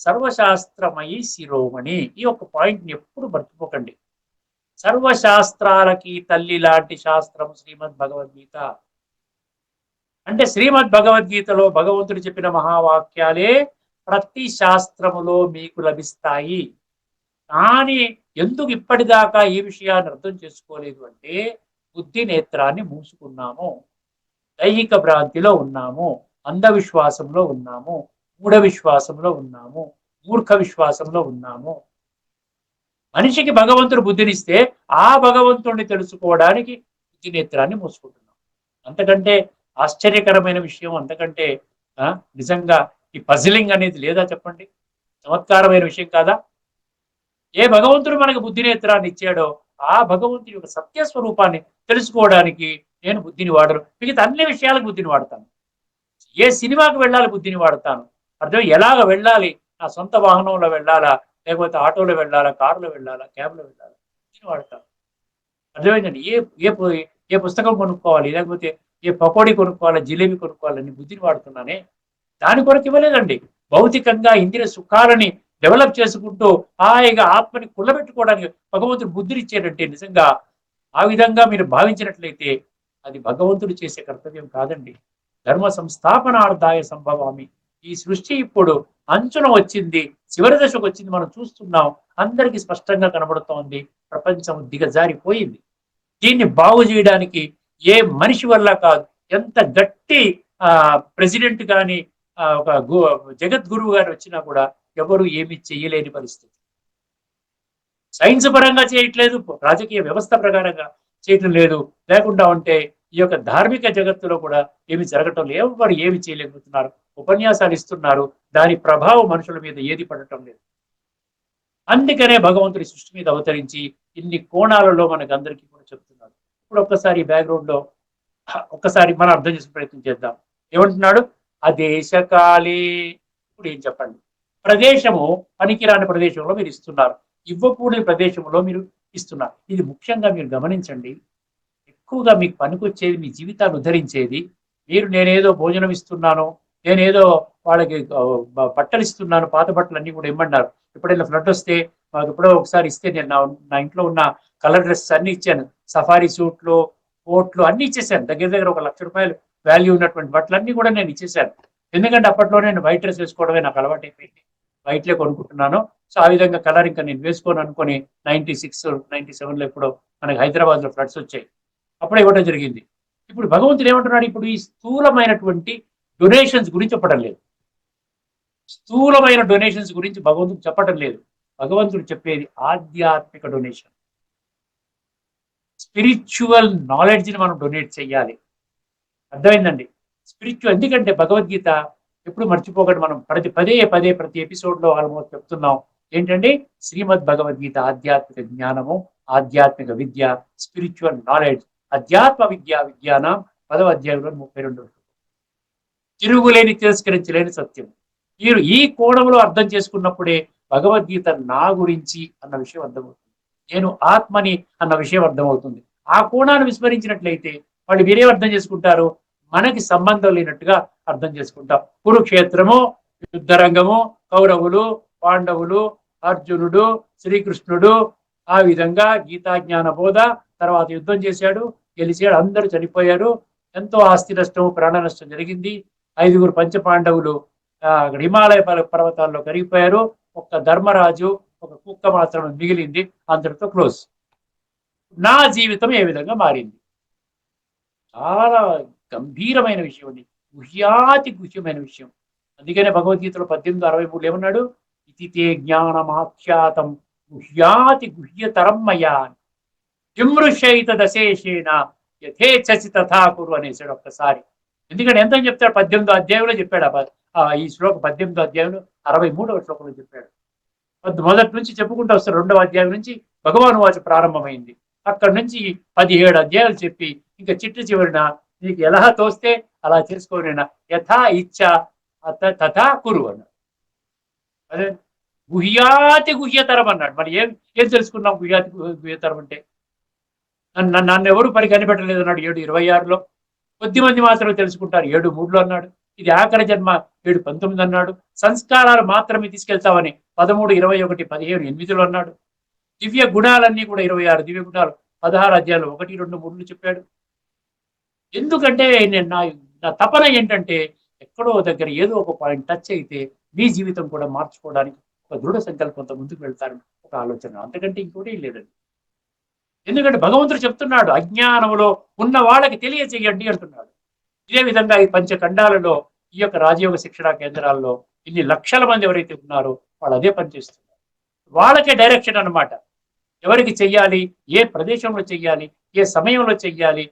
సర్వశాస్త్రమయి శిరోమణి. ఈ ఒక పాయింట్ని ఎప్పుడు మర్చిపోకండి. సర్వశాస్త్రాలకి తల్లి లాంటి శాస్త్రం శ్రీమద్ భగవద్గీత. అంటే శ్రీమద్ భగవద్గీతలో భగవంతుడు చెప్పిన మహావాక్యాలే ప్రతి శాస్త్రములో మీకు లభిస్తాయి. కానీ ఎందుకు ఇప్పటిదాకా ఈ విషయాన్ని అర్థం చేసుకోలేదు అంటే బుద్ధి నేత్రాన్ని మూసుకున్నాము, దైహిక భ్రాంతిలో ఉన్నాము, అంధవిశ్వాసంలో ఉన్నాము, మూఢ విశ్వాసంలో ఉన్నాము, మూర్ఖ విశ్వాసంలో ఉన్నాము. మనిషికి భగవంతుడు బుద్ధినిస్తే ఆ భగవంతుడిని తెలుసుకోవడానికి బుద్ధి నేత్రాన్ని మూసుకుంటున్నాం. అంతకంటే ఆశ్చర్యకరమైన విషయం, అంతకంటే నిజంగా ఈ పజిలింగ్ అనేది లేదా చెప్పండి? చమత్కారమైన విషయం కాదా? ఏ భగవంతుడు మనకు బుద్ధి నేత్రాన్ని ఇచ్చాడో ఆ భగవంతుడి యొక్క సత్యస్వరూపాన్ని తెలుసుకోవడానికి నేను బుద్ధిని వాడను. మిగతా అన్ని విషయాలకు బుద్ధిని వాడతాను. ఏ సినిమాకి వెళ్ళాలి బుద్ధిని వాడతాను. అర్థం ఎలాగ వెళ్ళాలి, నా సొంత వాహనంలో వెళ్ళాలా, లేకపోతే ఆటోలో వెళ్ళాలా, కారులో వెళ్ళాలా, క్యాబ్లో వెళ్ళాలా, బుద్ధిని వాడతాను. అర్థమైందండి? ఏ పుస్తకం కొనుక్కోవాలి, లేకపోతే ఏ పకోడీ కొనుక్కోవాలా, జిలేబీ కొనుక్కోవాలని బుద్ధిని వాడుతున్నానే. దాని కొరకు ఇవ్వలేదండి. భౌతికంగా ఇంద్రియ సుఖాలని డెవలప్ చేసుకుంటూ హాయిగా ఆత్మని కుళ్ళబెట్టుకోవడానికి భగవంతుడు బుద్ధినిచ్చేటంటే నిజంగా ఆ విధంగా మీరు భావించినట్లయితే అది భగవంతుడు చేసే కర్తవ్యం కాదండి. ధర్మ సంస్థాపనార్థాయ సంభవామి. ఈ సృష్టి ఇప్పుడు అంచున వచ్చింది, చివరి దశకు వచ్చింది, మనం చూస్తున్నాం, అందరికీ స్పష్టంగా కనబడుతోంది. ప్రపంచం దిగజారిపోయింది. దీన్ని బాగు చేయడానికి ఏ మనిషి వల్ల కాదు. ఎంత గట్టి ప్రెసిడెంట్ కానీ ఒక జగద్గురువు గారు వచ్చినా కూడా ఎవరు ఏమి చేయలేని పరిస్థితి. సైన్స్ పరంగా చేయట్లేదు, రాజకీయ వ్యవస్థ ప్రకారంగా చేయటం లేదు. లేకుండా ఉంటే ఈ యొక్క ధార్మిక జగత్తులో కూడా ఏమి జరగటం లేదు. ఎవరు ఏమి చేయలేకపోతున్నారు. ఉపన్యాసాలు ఇస్తున్నారు, దాని ప్రభావం మనుషుల మీద ఏది పడటం లేదు. అందుకనే భగవంతుడి సృష్టి మీద అవతరించి ఇన్ని కోణాలలో మనకు అందరికీ కూడా చెప్తున్నాడు. ఇప్పుడు ఒక్కసారి బ్యాక్గ్రౌండ్ లో ఒక్కసారి మనం అర్థం చేసే ప్రయత్నం చేద్దాం. ఏమంటున్నాడు? అదేశకాలే. ఇప్పుడు ఏం చెప్పండి? ప్రదేశము పనికిరాని ప్రదేశంలో మీరు ఇస్తున్నారు, ఇవ్వకూడని ప్రదేశంలో మీరు ఇస్తున్నారు. ఇది ముఖ్యంగా మీరు గమనించండి. ఎక్కువగా మీకు పనికొచ్చేది, మీ జీవితాన్ని ఉద్ధరించేది మీరు నేనేదో భోజనం ఇస్తున్నాను, నేనేదో వాళ్ళకి బట్టలు ఇస్తున్నాను, పాత బట్టలు అన్ని కూడా ఇమ్మన్నారు. ఎప్పుడైనా ఫ్లడ్ వస్తే మాకు ఎప్పుడో ఒకసారి ఇస్తే నేను నా ఇంట్లో ఉన్న కలర్ డ్రెస్సెస్ అన్ని ఇచ్చాను. సఫారీ సూట్లు, కోట్లు అన్ని ఇచ్చేసాను. దగ్గర దగ్గర ₹1,00,000 వాల్యూ ఉన్నటువంటి బట్టలు అన్ని కూడా నేను ఇచ్చేసాను. ఎందుకంటే అప్పట్లో నేను వైట్ డ్రెస్ వేసుకోవడమే నాకు అలవాటు అయిపోయింది. వైట్లే కొనుక్కుంటున్నాను. సో ఆ విధంగా కలర్ ఇంకా నేను వేసుకోను అనుకుని 96, 97లో ఎప్పుడో మనకి హైదరాబాద్ లో ఫ్లడ్స్ వచ్చాయి, అప్పుడే ఇవ్వడం జరిగింది. ఇప్పుడు భగవంతుడు ఏమంటున్నాడు? ఇప్పుడు ఈ స్థూలమైనటువంటి డొనేషన్స్ గురించి చెప్పడం లేదు. స్థూలమైన డొనేషన్స్ గురించి భగవంతుడు చెప్పడం లేదు. భగవంతుడు చెప్పేది ఆధ్యాత్మిక డొనేషన్, స్పిరిచువల్ నాలెడ్జ్ని మనం డొనేట్ చేయాలి. అర్థమైందండి? స్పిరిచువల్. ఎందుకంటే భగవద్గీత ఎప్పుడు మర్చిపోకండి, మనం ప్రతి ఎపిసోడ్లో ఆల్మోస్ట్ చెప్తున్నాం. ఏంటండి? శ్రీమద్ భగవద్గీత ఆధ్యాత్మిక జ్ఞానము, ఆధ్యాత్మిక విద్య, స్పిరిచువల్ నాలెడ్జ్. అధ్యాత్మ విజ్ఞానం 10వ అధ్యాయంలో 32. తిరుగులేని, తిరస్కరించలేని సత్యం. మీరు ఈ కోణంలో అర్థం చేసుకున్నప్పుడే భగవద్గీత నా గురించి అన్న విషయం అర్థమవుతుంది, నేను ఆత్మని అన్న విషయం అర్థమవుతుంది. ఆ కోణాన్ని విస్మరించినట్లయితే వాళ్ళు మీరేం అర్థం చేసుకుంటారు? మనకి సంబంధం లేనట్టుగా అర్థం చేసుకుంటాం. కురుక్షేత్రము, యుద్ధరంగము, కౌరవులు, పాండవులు, అర్జునుడు, శ్రీకృష్ణుడు, ఆ విధంగా గీతా జ్ఞాన బోధ, తర్వాత యుద్ధం చేశాడు, గెలిచాడు, అందరూ చనిపోయారు, ఎంతో ఆస్తి నష్టం, ప్రాణ నష్టం జరిగింది. 5గురు పంచపాండవులు హిమాలయ పర్వతాల్లో కరిగిపోయారు. ఒక్క ధర్మరాజు, ఒక కుక్క మాత్రం మిగిలింది. అందరితో క్లోజ్. నా జీవితం ఏ విధంగా మారింది? చాలా గంభీరమైన విషయం అండి, గుహ్యమైన విషయం. అందుకనే భగవద్గీతలో 18:63 ఏమన్నాడు? ఇది తే జ్ఞానమాఖ్యాతం గుహ్యాతి గుహ్యతరం మయా జిమృషైత దశేషేణ యథేచ్ఛసి తథా కురు అనేసాడు ఒక్కసారి. ఎందుకంటే ఎంత చెప్తాడు? 18వ అధ్యాయంలో చెప్పాడు. ఈ శ్లోకం 18వ అధ్యాయంలో 63వ శ్లోకంలో చెప్పాడు. మొదటి నుంచి చెప్పుకుంటూ వస్తారు. 2వ అధ్యాయం నుంచి భగవాను వాచ ప్రారంభమైంది. అక్కడి నుంచి 17 అధ్యాయాలు చెప్పి ఇంకా చివరిన నీకు ఎలా తోస్తే అలా చేసుకోనైనా యథా ఇచ్చ తథా కురు అన్నాడు. అదే గుహ్యాతి గుహ్యతరం అన్నాడు. మరి ఏం తెలుసుకున్నాం గుహ్యాతి గుహ్యతరం అంటే? నన్ను ఎవరు పని కనిపెట్టలేదు అన్నాడు 7:26లో. కొద్దిమంది మాత్రమే తెలుసుకుంటారు 7:3లో అన్నాడు. ఇది ఆఖరి జన్మ 7:19 అన్నాడు. సంస్కారాలు మాత్రమే తీసుకెళ్తామని 13:21, 15:8లో అన్నాడు. దివ్య గుణాలన్నీ కూడా 26 దివ్య గుణాలు 16 అధ్యాయాలు 1, 2, 3 చెప్పాడు. ఎందుకంటే నా తపన ఏంటంటే ఎక్కడో దగ్గర ఏదో ఒక పాయింట్ టచ్ అయితే మీ జీవితం కూడా మార్చుకోవడానికి ఒక దృఢ సంకల్పంతో ముందుకు వెళ్తారని ఒక ఆలోచన, అంతకంటే ఇంకోటి లేదండి. ఎందుకంటే భగవంతుడు చెప్తున్నాడు, అజ్ఞానంలో ఉన్న వాళ్ళకి తెలియచేయండి అంటున్నాడు. ఇదే విధంగా ఈ పంచఖండాలలో ఈ యొక్క రాజయోగ శిక్షణా కేంద్రాల్లో ఇన్ని లక్షల మంది ఎవరైతే ఉన్నారో వాళ్ళు అదే పని చేస్తున్నారు. వాళ్ళకే డైరెక్షన్ అన్నమాట. ఎవరికి చెయ్యాలి, ఏ ప్రదేశంలో చెయ్యాలి, ఏ సమయంలో చెయ్యాలి,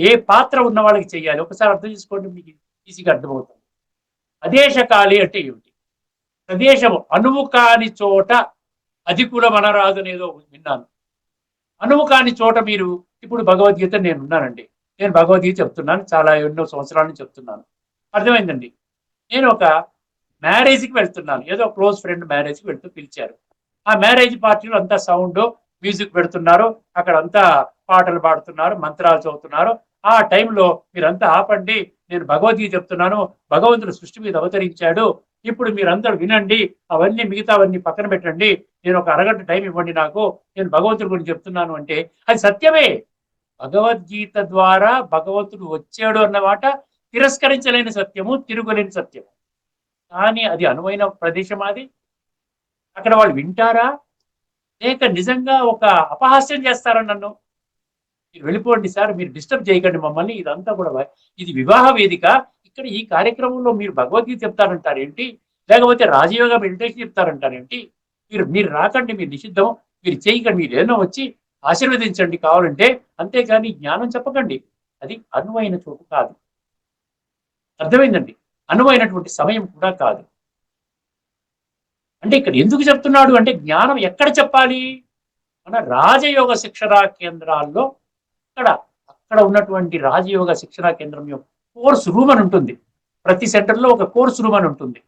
ఏ పాత్ర ఉన్న వాళ్ళకి చెయ్యాలి. ఒకసారి అర్థం చేసుకోండి, మీకు ఈజీగా అర్థమవుతుంది. అదేశకాలి అంటే ఏమిటి? ప్రదేశము అనువు కాని చోట అధికులం అనరాదు అనేదో విన్నాను. అనువు కాని చోట మీరు ఇప్పుడు భగవద్గీత నేను ఉన్నానండి, నేను భగవద్గీత చెప్తున్నాను, చాలా ఎన్నో సంవత్సరాల నుంచి చెప్తున్నాను. అర్థమైందండి. నేను ఒక మ్యారేజ్కి వెళ్తున్నాను, ఏదో క్లోజ్ ఫ్రెండ్ మ్యారేజ్కి వెళ్తూ పిలిచారు. ఆ మ్యారేజ్ పార్టీలో అంతా సౌండ్ మ్యూజిక్ పెడుతున్నారు, అక్కడ అంతా పాటలు పాడుతున్నారు, మంత్రాలు చదువుతున్నారు. ఆ టైంలో మీరంతా ఆపండి, నేను భగవద్గీత చెప్తున్నాను, భగవంతుడు సృష్టి మీద అవతరించాడు, ఇప్పుడు మీరందరూ వినండి, అవన్నీ మిగతావన్నీ పక్కన పెట్టండి, నేను ఒక అరగంట టైం ఇవ్వండి నాకు, నేను భగవంతుడి గురించి చెప్తున్నాను అంటే అది సత్యమే. భగవద్గీత ద్వారా భగవంతుడు వచ్చాడు అన్నమాట తిరస్కరించలేని సత్యము, తిరుగులేని సత్యము. కానీ అది అనువైన ప్రదేశం, అది అక్కడ వాళ్ళు వింటారా, లేక నిజంగా ఒక అపహాస్యం చేస్తారా నన్ను? మీరు వెళ్ళిపోండి సార్, మీరు డిస్టర్బ్ చేయకండి మమ్మల్ని, ఇదంతా కూడా ఇది వివాహ వేదిక, ఇక్కడ ఈ కార్యక్రమంలో మీరు భగవద్గీత చెప్తారంటారేంటి, లేకపోతే రాజయోగ మెడిటేషన్ చెప్తారంటారేంటి, మీరు మీరు రాకండి, మీరు నిషిద్ధం, మీరు చేయకండి, మీరు ఏదో వచ్చి ఆశీర్వదించండి కావాలంటే, అంతేగాని జ్ఞానం చెప్పకండి. అది అనువైన చోటు కాదు. అర్థమైందండి? అనువైనటువంటి సమయం కూడా కాదు. అంటే ఇక్కడ ఎందుకు చెప్తున్నాడు అంటే, జ్ఞానం ఎక్కడ చెప్పాలి? మన రాజయోగ శిక్షణా కేంద్రాల్లో, అక్కడ అక్కడ ఉన్నటువంటి రాజయోగ శిక్షణా కేంద్రం యొక్క కోర్స్ రూమ్ అని ఉంటుంది. ప్రతి సెంటర్లో ఒక కోర్స్ రూమ్ అని ఉంటుంది.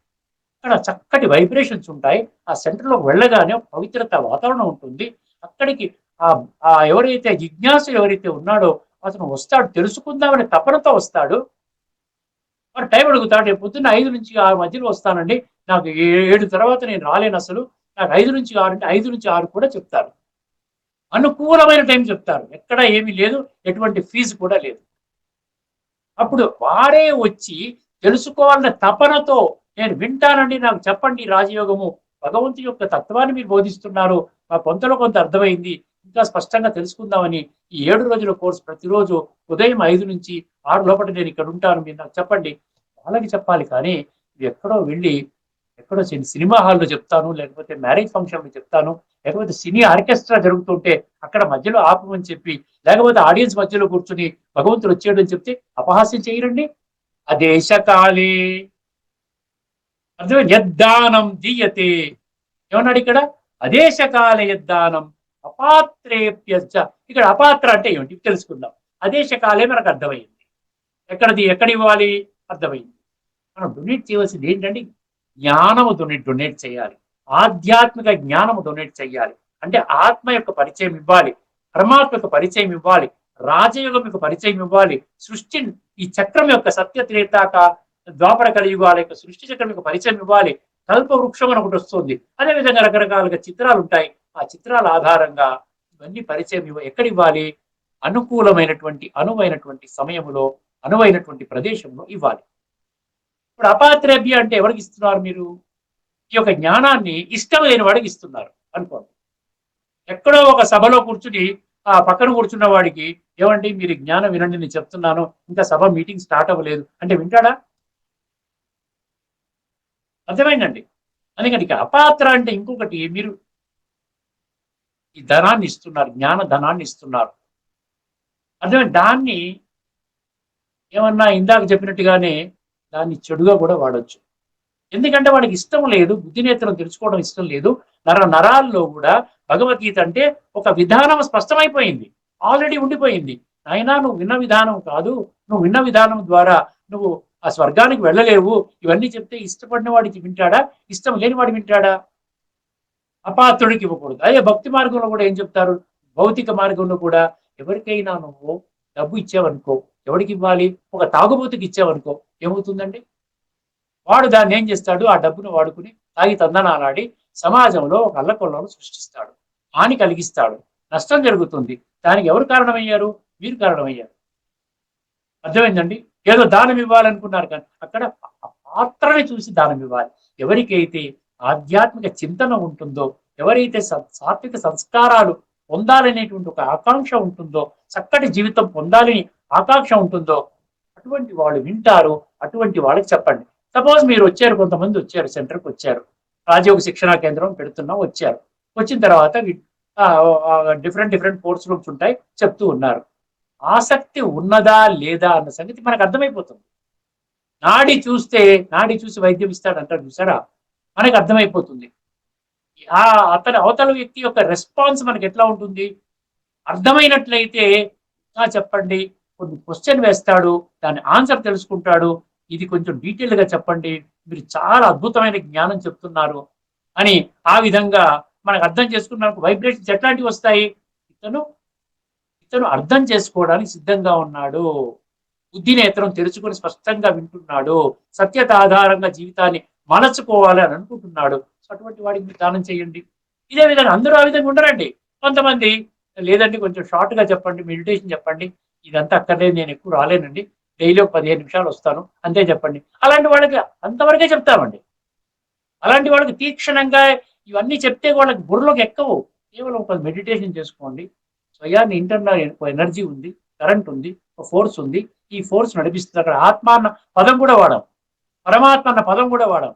అక్కడ చక్కటి వైబ్రేషన్స్ ఉంటాయి. ఆ సెంటర్లో వెళ్ళగానే పవిత్రత వాతావరణం ఉంటుంది. అక్కడికి ఎవరైతే జిజ్ఞాసు ఎవరైతే ఉన్నాడో అతను వస్తాడు, తెలుసుకుందామనే తపనతో వస్తాడు. వాడు టైం అడుగుతాడు, రేపు పొద్దున్న 5 నుంచి 6 మధ్యలో వస్తానండి, నాకు 7 తర్వాత నేను రాలేను అసలు, నాకు 5 నుంచి 6 అంటే 5 నుంచి 6 కూడా చెప్తారు. అనుకూలమైన టైం చెప్తారు, ఎక్కడ ఏమీ లేదు, ఎటువంటి ఫీజు కూడా లేదు. అప్పుడు వారే వచ్చి తెలుసుకోవాలన్న తపనతో, నేను వింటానండి, నాకు చెప్పండి రాజయోగము, భగవంతుని యొక్క తత్వాన్ని మీరు బోధిస్తున్నారు, మా కొంతలో కొంత అర్థమైంది, ఇంకా స్పష్టంగా తెలుసుకుందామని ఈ 7 రోజుల కోర్సు ప్రతిరోజు ఉదయం 5 నుంచి 6 లోపల నేను ఇక్కడ ఉంటాను, మీరు నాకు చెప్పండి, వాళ్ళకి చెప్పాలి. కానీ ఎక్కడో వెళ్ళి, ఎక్కడో సినిమా హాల్లో చెప్తాను, లేకపోతే మ్యారేజ్ ఫంక్షన్లో చెప్తాను, లేకపోతే సినీ ఆర్కెస్ట్రా జరుగుతుంటే అక్కడ మధ్యలో ఆపమని చెప్పి, లేకపోతే ఆడియన్స్ మధ్యలో కూర్చుని భగవంతుడు వచ్చాడు అని చెప్తే అపహాస్యం చేయరండి. అదేశకాలే అర్థం, యద్దానం దీయతే, ఏమన్నాడు ఇక్కడ? అదేశకాలే యద్దానం అపాత్రేప్యశ్చ. ఇక్కడ అపాత్ర అంటే ఏమిటి తెలుసుకుందాం. అదేశకాలే మనకు అర్థమైంది, ఎక్కడ ఇవ్వాలి అర్థమైంది. మనం డొనేట్ చేయవలసింది ఏంటంటే జ్ఞానము డొనేట్ చేయాలి, ఆధ్యాత్మిక జ్ఞానము డొనేట్ చేయాలి. అంటే ఆత్మ యొక్క పరిచయం ఇవ్వాలి, పరమాత్మ యొక్క పరిచయం ఇవ్వాలి, రాజయోగం యొక్క పరిచయం ఇవ్వాలి, సృష్టి ఈ చక్రం యొక్క సత్య త్రేతాక ద్వాపర కలియుగాల యొక్క సృష్టి చక్రం యొక్క పరిచయం ఇవ్వాలి. కల్ప వృక్షం అని ఒకటి వస్తుంది, అదేవిధంగా రకరకాలుగా చిత్రాలు ఉంటాయి, ఆ చిత్రాల ఆధారంగా ఇవన్నీ పరిచయం ఎక్కడ ఇవ్వాలి? అనుకూలమైనటువంటి అనువైనటువంటి సమయంలో, అనువైనటువంటి ప్రదేశంలో ఇవ్వాలి. ఇప్పుడు అపాత్రేభ్య అంటే ఎవరికి ఇస్తున్నారు మీరు? ఈ యొక్క జ్ఞానాన్ని ఇష్టం లేని వాడికి ఇస్తున్నారు అనుకోండి. ఎక్కడో ఒక సభలో కూర్చుని ఆ పక్కన కూర్చున్న వాడికి, ఏమండి మీరు జ్ఞానం వినండి, నేను చెప్తున్నాను, ఇంకా సభ మీటింగ్ స్టార్ట్ అవ్వలేదు అంటే వింటాడా? అర్థమైందండి? అందుకని ఇక అపాత్ర అంటే ఇంకొకటి, మీరు ఈ ధనాన్ని ఇస్తున్నారు, జ్ఞాన ధనాన్ని ఇస్తున్నారు, అర్థమైంది? దాన్ని ఏమన్నా ఇందాక చెప్పినట్టుగానే దాన్ని చెడుగా కూడా వాడచ్చు. ఎందుకంటే వాడికి ఇష్టం లేదు, బుద్ధినేత్రం తెలుసుకోవడం ఇష్టం లేదు. నరాల్లో కూడా భగవద్గీత అంటే ఒక విధానం స్పష్టమైపోయింది, ఆల్రెడీ ఉండిపోయింది. అయినా నువ్వు విన్న విధానం కాదు, నువ్వు విన్న విధానం ద్వారా నువ్వు ఆ స్వర్గానికి వెళ్ళలేవు, ఇవన్నీ చెప్తే ఇష్టపడిన వాడికి వింటాడా? ఇష్టం లేని వాడు వింటాడా? అపాత్రుడికి ఇవ్వకూడదు. అదే భక్తి మార్గంలో కూడా ఏం చెప్తారు? భౌతిక మార్గంలో కూడా ఎవరికైనా నువ్వు డబ్బు ఇచ్చావనుకో, ఎవరికి ఇవ్వాలి? ఒక తాగుబోతుకి ఇచ్చావనుకో, ఏమవుతుందండి? వాడు దాన్ని ఏం చేస్తాడు? ఆ డబ్బును వాడుకుని తాగి తందనాలాడి సమాజంలో ఒక అల్లకొల్లను సృష్టిస్తాడు, హాని కలిగిస్తాడు, నష్టం జరుగుతుంది. దానికి ఎవరు కారణమయ్యారు? మీరు కారణమయ్యారు. అర్థమైందండి? ఏదో దానం ఇవ్వాలనుకున్నారు, కానీ అక్కడ పాత్రని చూసి దానం ఇవ్వాలి. ఎవరికైతే ఆధ్యాత్మిక చింతన ఉంటుందో, ఎవరైతే సాత్విక సంస్కారాలు పొందాలనేటువంటి ఒక ఆకాంక్ష ఉంటుందో, చక్కటి జీవితం పొందాలని ఆకాంక్ష ఉంటుందో, అటువంటి వాళ్ళు వింటారు. అటువంటి వాళ్ళకి చెప్పండి. సపోజ్ మీరు వచ్చారు, కొంతమంది వచ్చారు, సెంటర్కి వచ్చారు, రాజయోగ శిక్షణా కేంద్రం పెడుతున్నాం, వచ్చారు. వచ్చిన తర్వాత డిఫరెంట్ కోర్స్ రూమ్స్ ఉంటాయి, చెప్తూ ఉన్నారు. ఆసక్తి ఉన్నదా లేదా అన్న సంగతి మనకు అర్థమైపోతుంది. నాడి చూసి వైద్యం ఇస్తాడు అంటారు చూసారా, మనకు అర్థమైపోతుంది. అవతల వ్యక్తి యొక్క రెస్పాన్స్ మనకి ఎట్లా ఉంటుంది? అర్థమైనట్లయితే చెప్పండి, కొన్ని క్వశ్చన్ వేస్తాడు, దాని ఆన్సర్ తెలుసుకుంటాడు, ఇది కొంచెం డీటెయిల్ గా చెప్పండి, మీరు చాలా అద్భుతమైన జ్ఞానం చెప్తున్నారు అని ఆ విధంగా మనకు అర్థం చేసుకున్నాక వైబ్రేషన్స్ ఎట్లాంటివి వస్తాయి? ఇతను అర్థం చేసుకోవడానికి సిద్ధంగా ఉన్నాడు, బుద్ధి నేత్రం తెరుచుకొని స్పష్టంగా వింటున్నాడు, సత్యత ఆధారంగా జీవితాన్ని మలచుకోవాలి అని అనుకుంటున్నాడు. అటువంటి వాడికి మీరు దానం చేయండి. ఇదే విధంగా అందరూ ఆ విధంగా ఉండరండి. కొంతమంది లేదండి కొంచెం షార్ట్ గా చెప్పండి, మెడిటేషన్ చెప్పండి, ఇదంతా అక్కర్లేదు, నేను ఎక్కువ రాలేనండి, డైలీ ఒక 15 నిమిషాలు వస్తాను అంతే చెప్పండి. అలాంటి వాళ్ళకి అంతవరకే చెప్తామండి. అలాంటి వాళ్ళకి తీక్షణంగా ఇవన్నీ చెప్తే వాళ్ళకి బుర్రలోకి ఎక్కవు. కేవలం ఒక మెడిటేషన్ చేసుకోండి. స్వయాన్ని ఇంటర్నల్ ఎనర్జీ ఉంది, కరెంట్ ఉంది, ఒక ఫోర్స్ ఉంది. ఈ ఫోర్స్ నడిపిస్తుంది. అక్కడ ఆత్మ అన్న పదం కూడా వాడాం, పరమాత్మ అన్న పదం కూడా వాడాం.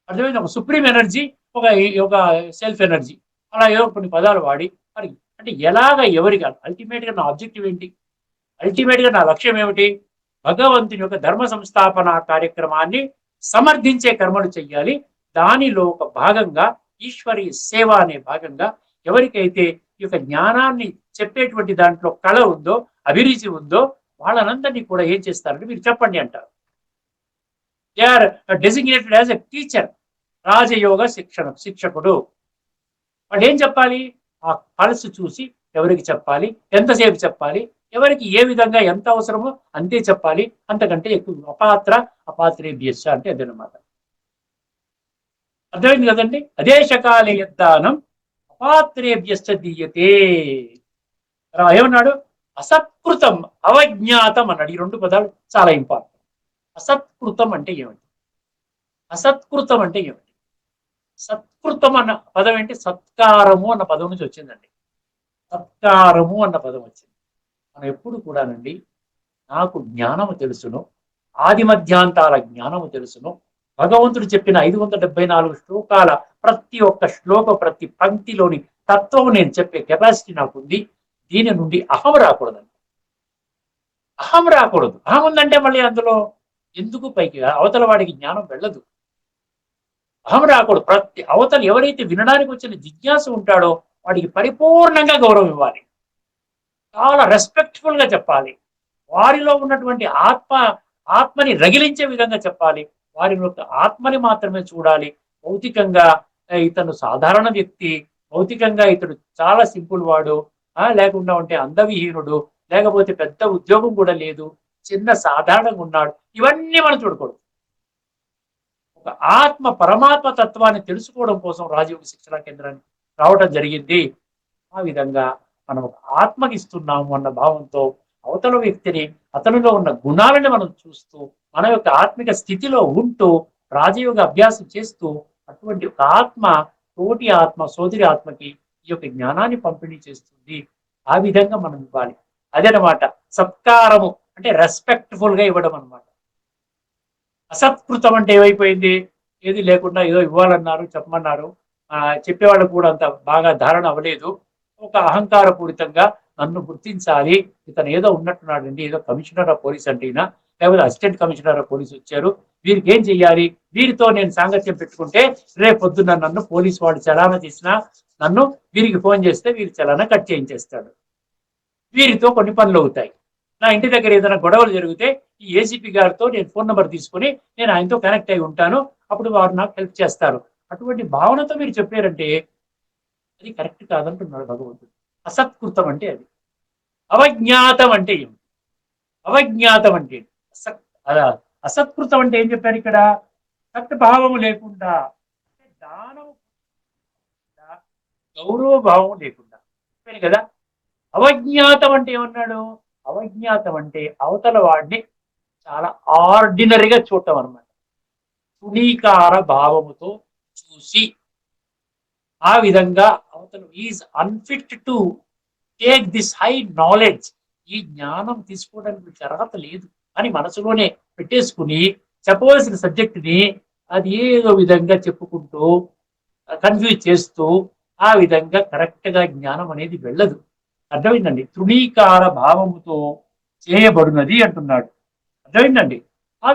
అర్థమైంది. ఒక సుప్రీం ఎనర్జీ, ఒక ఒక సెల్ఫ్ ఎనర్జీ, అలా ఏదో కొన్ని పదాలు వాడి మరి అంటే ఎలాగ ఎవరికి అల్టిమేట్ గా నా ఆబ్జెక్టివ్ ఏంటి, అల్టిమేట్ గా నా లక్ష్యం ఏమిటి, భగవంతుని యొక్క ధర్మ సంస్థాపన కార్యక్రమాన్ని సమర్థించే కర్మలు చెయ్యాలి. దానిలో ఒక భాగంగా ఈశ్వరీయ సేవ అనే భాగంగా ఎవరికైతే ఈ యొక్క జ్ఞానాన్ని చెప్పేటువంటి దాంట్లో కళ ఉందో, అభిరుచి ఉందో, వాళ్ళనందరినీ కూడా ఏం చేస్తారంటే మీరు చెప్పండి అంటారు. They are designated as a teacher, రాజయోగ శిక్షకుడు. వాళ్ళు ఏం చెప్పాలి, ఆ పల్స్ చూసి ఎవరికి చెప్పాలి, ఎంతసేపు చెప్పాలి, ఎవరికి ఏ విధంగా ఎంత అవసరమో అంతే చెప్పాలి, అంతకంటే ఎక్కువ అపాత్ర అపాత్రేభ్యస్స అంటే అదనమాట. అర్థమైంది కదండి. అదే శకాలే యద్దానం అపాత్రేభ్యశ్చ దీయతే. ఏమన్నాడు, అసత్కృతం అవజ్ఞాతం అన్నాడు. ఈ రెండు పదాలు చాలా ఇంపార్టెంట్. అసత్కృతం అంటే ఏమిటి, అసత్కృతం అంటే ఏమిటి? సత్కృతం అన్న పదం ఏంటి, సత్కారము అన్న పదం నుంచి వచ్చిందండి. సత్కారము అన్న పదం వచ్చింది. మనం ఎప్పుడు కూడానండి, నాకు జ్ఞానము తెలుసును, ఆది మధ్యాంతాల జ్ఞానము తెలుసును, భగవంతుడు చెప్పిన 574 శ్లోకాల ప్రతి ఒక్క శ్లోక ప్రతి పంక్తిలోని తత్వం నేను చెప్పే కెపాసిటీ నాకుంది. దీని నుండి అహం రాకూడదండి. అహం రాకూడదు. అహం ఉందంటే మళ్ళీ అందులో ఎందుకు పైకి అవతల వాడికి జ్ఞానం వెళ్ళదు. అహం రాకూడదు. ప్రతి అవతల ఎవరైతే వినడానికి వచ్చిన జిజ్ఞాస ఉంటాడో వాడికి పరిపూర్ణంగా గౌరవం ఇవ్వాలి, చాలా రెస్పెక్ట్ఫుల్ గా చెప్పాలి, వారిలో ఉన్నటువంటి ఆత్మని రగిలించే విధంగా చెప్పాలి, వారి యొక్క ఆత్మని మాత్రమే చూడాలి. భౌతికంగా ఇతను సాధారణ వ్యక్తి, భౌతికంగా ఇతడు చాలా సింపుల్ వాడు, లేకుండా ఉంటే అందవిహీనుడు, లేకపోతే పెద్ద ఉద్యోగం కూడా లేదు, చిన్న సాధారణంగా ఉన్నాడు, ఇవన్నీ మనం చూడకూడదు. ఒక ఆత్మ పరమాత్మ తత్వాన్ని తెలుసుకోవడం కోసం రాజయోగ శిక్షణ కేంద్రాన్ని రావడం జరిగింది. ఆ విధంగా మనం ఒక ఆత్మకి ఇస్తున్నాము అన్న భావంతో అవతల వ్యక్తిని, అతనిలో ఉన్న గుణాలను మనం చూస్తూ మన యొక్క ఆత్మిక స్థితిలో ఉంటూ రాజయోగ అభ్యాసం చేస్తూ అటువంటి ఒక ఆత్మ తోటి ఆత్మ సోదరి ఆత్మకి ఈ యొక్క జ్ఞానాన్ని పంపిణీ చేస్తుంది. ఆ విధంగా మనం ఇవ్వాలి. అదేనమాట సత్కారము అంటే రెస్పెక్ట్ఫుల్ గా ఇవ్వడం అనమాట. అసత్కృతం అంటే ఏమైపోయింది, ఏది లేకుండా ఏదో ఇవ్వాలన్నారు, చెప్పమన్నారు, చెప్పేవాళ్ళు కూడా అంత బాగా ధారణ అవ్వలేదు. ఒక అహంకారపూరితంగా నన్ను గుర్తించాలి, ఇతను ఏదో ఉన్నట్టున్నాడండి, ఏదో కమిషనర్ ఆఫ్ పోలీస్ అంటే ఈయన, లేకపోతే అసిస్టెంట్ కమిషనర్ ఆఫ్ పోలీస్ వచ్చారు, వీరికి ఏం చెయ్యాలి, వీరితో నేను సాంగత్యం పెట్టుకుంటే రేపు పొద్దున్న నన్ను పోలీసు వాడు చలానా తీసినా నన్ను వీరికి ఫోన్ చేస్తే వీరి చలానా కట్ చేయించేస్తాడు, వీరితో కొన్ని పనులు అవుతాయి. నా ఇంటి దగ్గర ఏదైనా గొడవలు జరిగితే ఈ ఏసీపీ గారితో నేను ఫోన్ నెంబర్ తీసుకుని నేను ఆయనతో కనెక్ట్ అయి ఉంటాను, అప్పుడు వారు నాకు హెల్ప్ చేస్తారు. అటువంటి భావనతో మీరు చెప్పారంటే అది కరెక్ట్ కాదంటున్నాడు భగవంతుడు. అసత్కృతం అంటే అది. అవజ్ఞాతం అంటే ఏమిటి, అవజ్ఞాతం అంటే అసత్కృతం అంటే ఏం చెప్పారు ఇక్కడ, సద్భావము లేకుండా, దానము గౌరవ భావం లేకుండా చెప్పారు కదా. అవజ్ఞాతం అంటే ఏమన్నాడు, అవజ్ఞాతం అంటే అవతల వాడిని చాలా ఆర్డినరీగా చూడటం అనమాట. తుణీకార భావముతో చూసి ఆ విధంగా అవతల is unfit to take this high knowledge, ఈ జ్ఞానం తీసుకోవడానికి అర్హత లేదు అని మనసులోనే పెట్టేసుకుని చెప్పవలసిన సబ్జెక్టుని అది ఏదో విధంగా చెప్పుకుంటూ కన్ఫ్యూజ్ చేస్తూ ఆ విధంగా కరెక్ట్ గా జ్ఞానం అనేది వెళ్ళదు. అర్థమైందండి. తృణీకార భావముతో చేయబడినది అంటున్నాడు. అర్థమైందండి. ఆ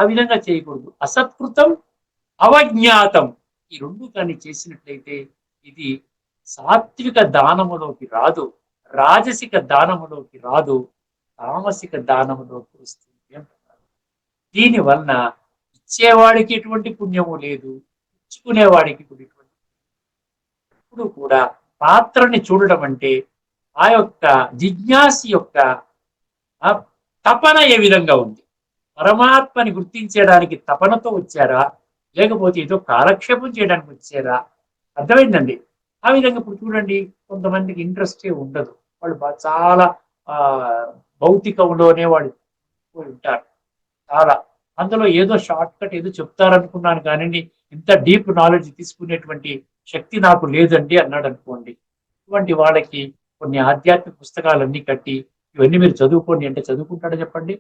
విధంగా చేయకూడదు. అసత్కృతం అవజ్ఞాతం ఈ రెండు కానీ చేసినట్లయితే ఇది సాత్విక దానములోకి రాదు, రాజసిక దానములోకి రాదు, తామసిక దానములోకి వస్తుంది అంటున్నారు. దీని వలన ఇచ్చేవాడికి ఎటువంటి పుణ్యము లేదు, ఇచ్చుకునేవాడికి ఇప్పుడు కూడా పాత్రని చూడడం అంటే ఆ యొక్క జిజ్ఞాసి యొక్క తపన ఏ విధంగా ఉంది, పరమాత్మని గుర్తించడానికి తపనతో వచ్చారా, లేకపోతే ఏదో కాలక్షేపం చేయడానికి వచ్చారా? అర్థమైందండి. ఆ విధంగా ఇప్పుడు చూడండి, కొంతమందికి ఇంట్రెస్టే ఉండదు. వాళ్ళు చాలా ఆ భౌతికంలోనే వాళ్ళు ఉంటారు. చాలా అందులో ఏదో షార్ట్ కట్ ఏదో చెప్తారనుకున్నాను కానీ ఇంత డీప్ నాలెడ్జ్ తీసుకునేటువంటి శక్తి నాకు లేదండి అన్నాడు అనుకోండి. ఇటువంటి వాళ్ళకి కొన్ని ఆధ్యాత్మిక పుస్తకాలన్నీ కట్టి ఇవన్నీ మీరు చదువుకోండి అంటే చదువుకుంటాడో చెప్పండి?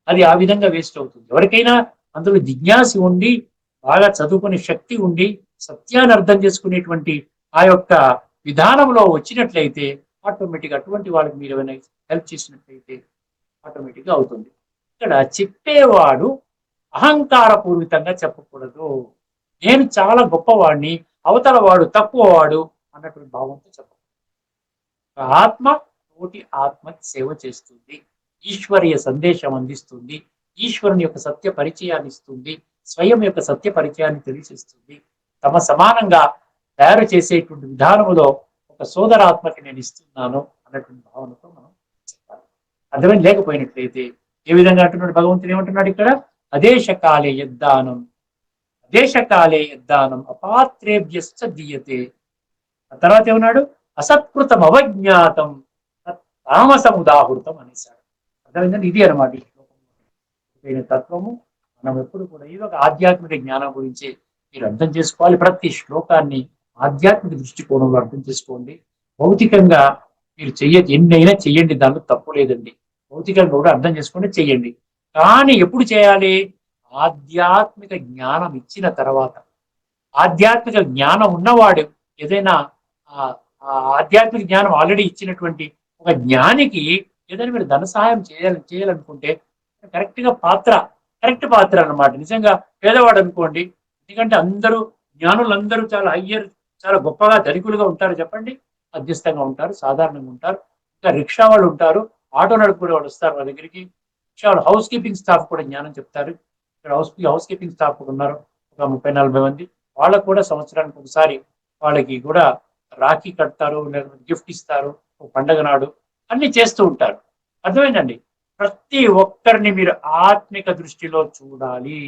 అది ఆ విధంగా వేస్ట్ అవుతుంది. ఎవరికైనా అందులో జిజ్ఞాస ఉండి, బాగా చదువుకునే శక్తి ఉండి, సత్యాన్ని అర్థం చేసుకునేటువంటి ఆ యొక్క విధానంలో వచ్చినట్లయితే ఆటోమేటిక్ అటువంటి వాళ్ళకి మీరు ఏమైనా హెల్ప్ చేసినట్లయితే ఆటోమేటిక్గా అవుతుంది. ఇక్కడ చెప్పేవాడు అహంకార పూర్వితంగా చెప్పకూడదు. నేను చాలా గొప్పవాడిని, అవతల వాడు తక్కువవాడు అన్నటువంటి భావంతో చెప్పకూడదు. ఆత్మ తోటి ఆత్మకి సేవ చేస్తుంది, ఈశ్వరీయ సందేశం అందిస్తుంది, ఈశ్వరుని యొక్క సత్య పరిచయాన్ని ఇస్తుంది, స్వయం యొక్క సత్య పరిచయాన్ని తెలియజేస్తుంది. తమ సమానంగా తయారు చేసేటువంటి విధానములో ఒక సోదరాత్మకి నేను ఇస్తున్నాను అన్నటువంటి భావనతో మనం చెప్పాలి. అర్థమైంది? లేకపోయినట్లయితే ఏ విధంగా అంటున్నాడు భగవంతుడు? ఏమంటున్నాడు ఇక్కడ? అదేశకాలే యద్దానం, అదేశకాలే యద్దానం అపాత్రేభ్యశ్చ దీయతే. ఆ తర్వాత ఏమన్నాడు? అసత్కృతం అవజ్ఞాతం తామసం ఉదాహృతం అనేసాడు. అర్థమైందండి? ఇది అనమాట ఈ శ్లోకంలో తత్వము. మనం ఎప్పుడు కూడా ఇది ఒక ఆధ్యాత్మిక జ్ఞానం గురించి మీరు అర్థం చేసుకోవాలి. ప్రతి శ్లోకాన్ని ఆధ్యాత్మిక దృష్టికోణంలో అర్థం చేసుకోండి. భౌతికంగా మీరు ఎన్నైనా చెయ్యండి, దాంట్లో తప్పు లేదండి. భౌతికంగా కూడా అర్థం చేసుకోండి, చెయ్యండి. కానీ ఎప్పుడు చేయాలి? ఆధ్యాత్మిక జ్ఞానం ఇచ్చిన తర్వాత. ఆధ్యాత్మిక జ్ఞానం ఉన్నవాడు ఏదైనా ఆధ్యాత్మిక జ్ఞానం ఆల్రెడీ ఇచ్చినటువంటి ఒక జ్ఞానికి ఏదైనా మీరు ధన సహాయం చేయాలనుకుంటే కరెక్ట్ పాత్ర అన్నమాట. నిజంగా పేదవాడు అనుకోండి, ఎందుకంటే జ్ఞానులందరూ చాలా చాలా గొప్పగా ధనికులుగా ఉంటారు చెప్పండి? మధ్యస్థంగా ఉంటారు, సాధారణంగా ఉంటారు. ఇంకా రిక్షా వాళ్ళు ఉంటారు, ఆటో నడుపుకునే వాళ్ళు వస్తారు మా దగ్గరికి. రిక్షా వాళ్ళు, హౌస్ కీపింగ్ స్టాఫ్ కూడా జ్ఞానం చెప్తారు. ఇక్కడ హౌస్ కీపింగ్ స్టాఫ్ కూడా ఉన్నారు, ఒక 30-40 మంది. వాళ్ళకు కూడా సంవత్సరానికి ఒకసారి వాళ్ళకి కూడా రాఖీ కడతారు, లేకపోతే గిఫ్ట్ ఇస్తారు పండగ నాడు, అన్ని చేస్తూ ఉంటారు. అర్థమైందండి? ప్రతి ఒక్కరిని మీరు ఆత్మిక దృష్టిలో చూడాలి.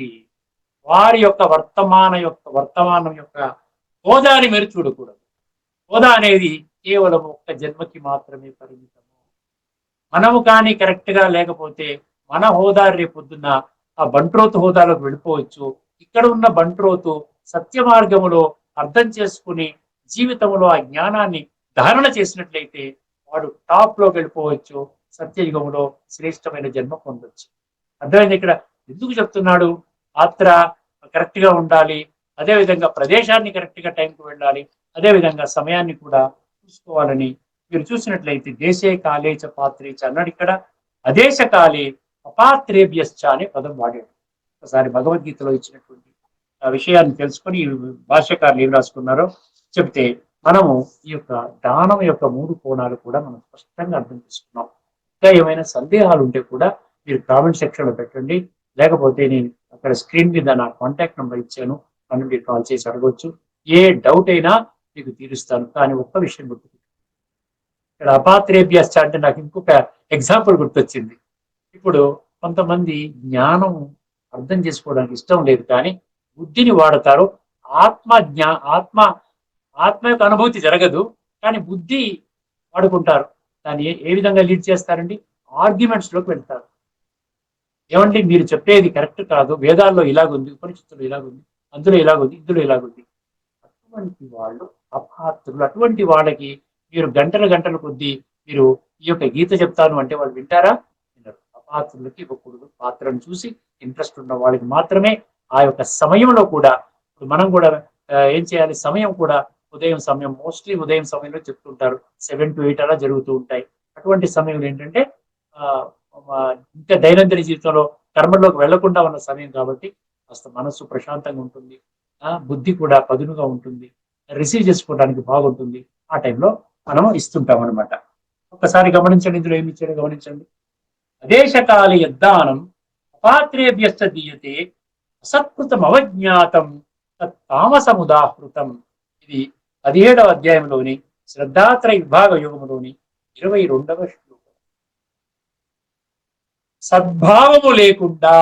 వారి యొక్క వర్తమానం యొక్క హోదాని మీరు చూడకూడదు. హోదా అనేది కేవలం ఒక్క జన్మకి మాత్రమే పరిమితము. మనము కానీ కరెక్ట్ గా లేకపోతే మన హోదా రేపొద్దున్న ఆ బంట్రోతు హోదాలోకి వెళ్ళిపోవచ్చు. ఇక్కడ ఉన్న బంట్రోతు సత్య మార్గములో అర్థం చేసుకుని జీవితంలో ఆ జ్ఞానాన్ని ధారణ చేసినట్లయితే వాడు టాప్ లోకి వెళ్ళిపోవచ్చు, సత్యయుగంలో శ్రేష్టమైన జన్మ పొందొచ్చు. అర్థమైంది? ఇక్కడ ఎందుకు చెప్తున్నాడు? పాత్ర కరెక్ట్ గా ఉండాలి, అదేవిధంగా ప్రదేశాన్ని కరెక్ట్ గా టైంకి వెళ్ళాలి, అదేవిధంగా సమయాన్ని కూడా చూసుకోవాలని మీరు చూసినట్లయితే దేశే కాలే చ పాత్రే చ అన్నాడు. ఇక్కడ అదేశ కాలే అపాత్రేభ్యశ్చ అనే పదం వాడాడు. ఒకసారి భగవద్గీతలో ఇచ్చినటువంటి ఆ విషయాన్ని తెలుసుకొని భాష్యకారులు ఏం రాసుకున్నారో చెప్తే మనము ఈ యొక్క దానం యొక్క 3 కోణాలు కూడా మనం స్పష్టంగా అర్థం చేసుకున్నాం. ఇంకా ఏమైనా సందేహాలు ఉంటే కూడా మీరు కామెంట్ సెక్షన్ లో పెట్టండి, లేకపోతే నేను అక్కడ స్క్రీన్ మీద నా కాంటాక్ట్ నెంబర్ ఇచ్చాను, నన్ను మీరు కాల్ చేసి అడగవచ్చు. ఏ డౌట్ అయినా మీకు తీరుస్తాను. కానీ ఒక్క విషయం గుర్తు, ఇక్కడ అపాత్రేభ్యశ్చ అంటే నాకు ఇంకొక ఎగ్జాంపుల్ గుర్తొచ్చింది. ఇప్పుడు కొంతమంది జ్ఞానం అర్థం చేసుకోవడానికి ఇష్టం లేదు, కానీ బుద్ధిని వాడతారు. ఆత్మ యొక్క అనుభూతి జరగదు, కానీ బుద్ధి వాడుకుంటారు. దాన్ని ఏ విధంగా లీడ్ చేస్తారండి? ఆర్గ్యుమెంట్స్ లోకి వెళ్తారు. ఏమండి మీరు చెప్పేది కరెక్ట్ కాదు, వేదాల్లో ఇలాగుంది, ఉపనిషత్తులు ఇలాగుంది, అందులో ఇలాగుంది, ఇందులో ఇలాగుంది. అటువంటి వాళ్ళు అపాత్రులు. అటువంటి వాళ్ళకి మీరు గంటల కొద్దీ మీరు ఈ యొక్క గీత చెప్తాను అంటే వాళ్ళు వింటారా? వినరు. అపాత్రులకి ఇవ్వకూడదు. పాత్రను చూసి ఇంట్రెస్ట్ ఉన్న వాళ్ళకి మాత్రమే ఆ యొక్క సమయంలో కూడా. ఇప్పుడు మనం కూడా ఏం చేయాలి? సమయం కూడా ఉదయం సమయం, మోస్ట్లీ ఉదయం సమయంలో చెప్తుంటారు, 7 to 8 అలా జరుగుతూ ఉంటాయి. అటువంటి సమయంలో ఏంటంటే ఇంకా దైనందిన జీవితంలో కర్మల్లోకి వెళ్లకుండా ఉన్న సమయం కాబట్టి కాస్త మనస్సు ప్రశాంతంగా ఉంటుంది, బుద్ధి కూడా పదునుగా ఉంటుంది, రిసీవ్ చేసుకోవడానికి బాగుంటుంది. ఆ టైంలో మనం ఇస్తుంటాం అనమాట. ఒక్కసారి గమనించండి, ఇందులో ఏమి ఇచ్చారో గమనించండి. అదేశకాల యద్దానం అపాత్రేభ్యశ్చ దీయతే అసత్కృతం అవజ్ఞాతం తామసముదాహృతం. ఇది 17వ అధ్యాయంలోని శ్రద్ధాత్రయ విభాగ యోగంలోని 22వ శ్లోకం. సద్భావము లేకుండా,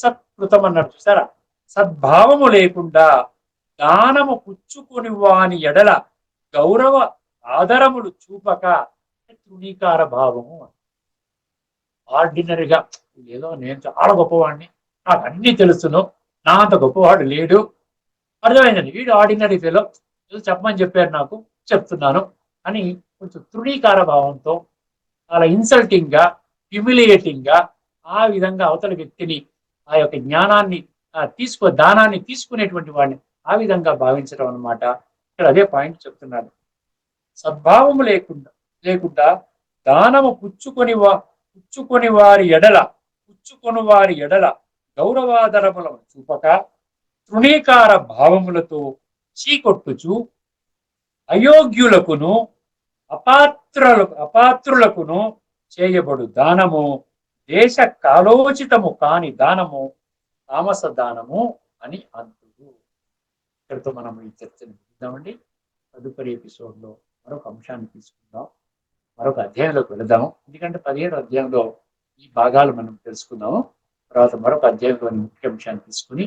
సత్కృతం అన్నాడు చూసారా, సద్భావము లేకుండా దానము పుచ్చుకొని వాని ఎడల గౌరవ ఆదరములు చూపక తృణీకార భావము. ఆర్డినరీగా ఏదో నేను చాలా గొప్పవాడిని, నాకు అన్ని తెలుసును, నా అంత గొప్పవాడు లేడు, అర్థమైందండి, వీడు ఆర్డినరీ ఫెలో, ఏదో చెప్పమని చెప్పారు నాకు చెప్తున్నాను అని కొంచెం తృణీకార భావంతో, చాలా ఇన్సల్టింగ్ గా, హ్యూమిలియేటింగ్ గా ఆ విధంగా అవతల వ్యక్తిని ఆ యొక్క జ్ఞానాన్ని దానాన్ని తీసుకునేటువంటి వాడిని ఆ విధంగా భావించడం అన్నమాట. ఇక్కడ అదే పాయింట్ చెప్తున్నాడు. సద్భావము లేకుండా దానము పుచ్చుకొని వారి ఎడల గౌరవాదరములను చూపక తృణీకార భావములతో చీకొట్టుచు అయోగ్యులకును అపాత్రులకును చేయబడు దానము దేశ కాలోచితము కాని దానము తామస దానము అని అంటుడు. ఇక్కడితో మనం ఈ చర్చను చూద్దామండి. తదుపరి ఎపిసోడ్ లో మరొక అంశాన్ని తీసుకుందాం, మరొక అధ్యాయంలోకి వెళదాము. ఎందుకంటే 17వ అధ్యాయంలో ఈ భాగాలు మనం తెలుసుకుందాము. తర్వాత మరొక అధ్యాయంలోని ముఖ్య అంశాన్ని తీసుకుని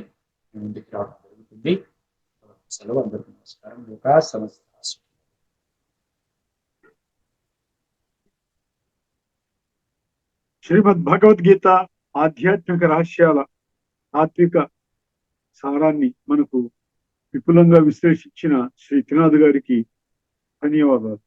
ముందుకు రావడం జరుగుతుంది. సెలవు, అందరికీ నమస్కారం. లోకా సమస్త. శ్రీమద్ భగవద్గీత ఆధ్యాత్మిక రహస్యాల తాత్విక సారాన్ని మనకు విపులంగా విశ్లేషించిన శ్రీ త్రినాథ్ గారికి ధన్యవాదాలు.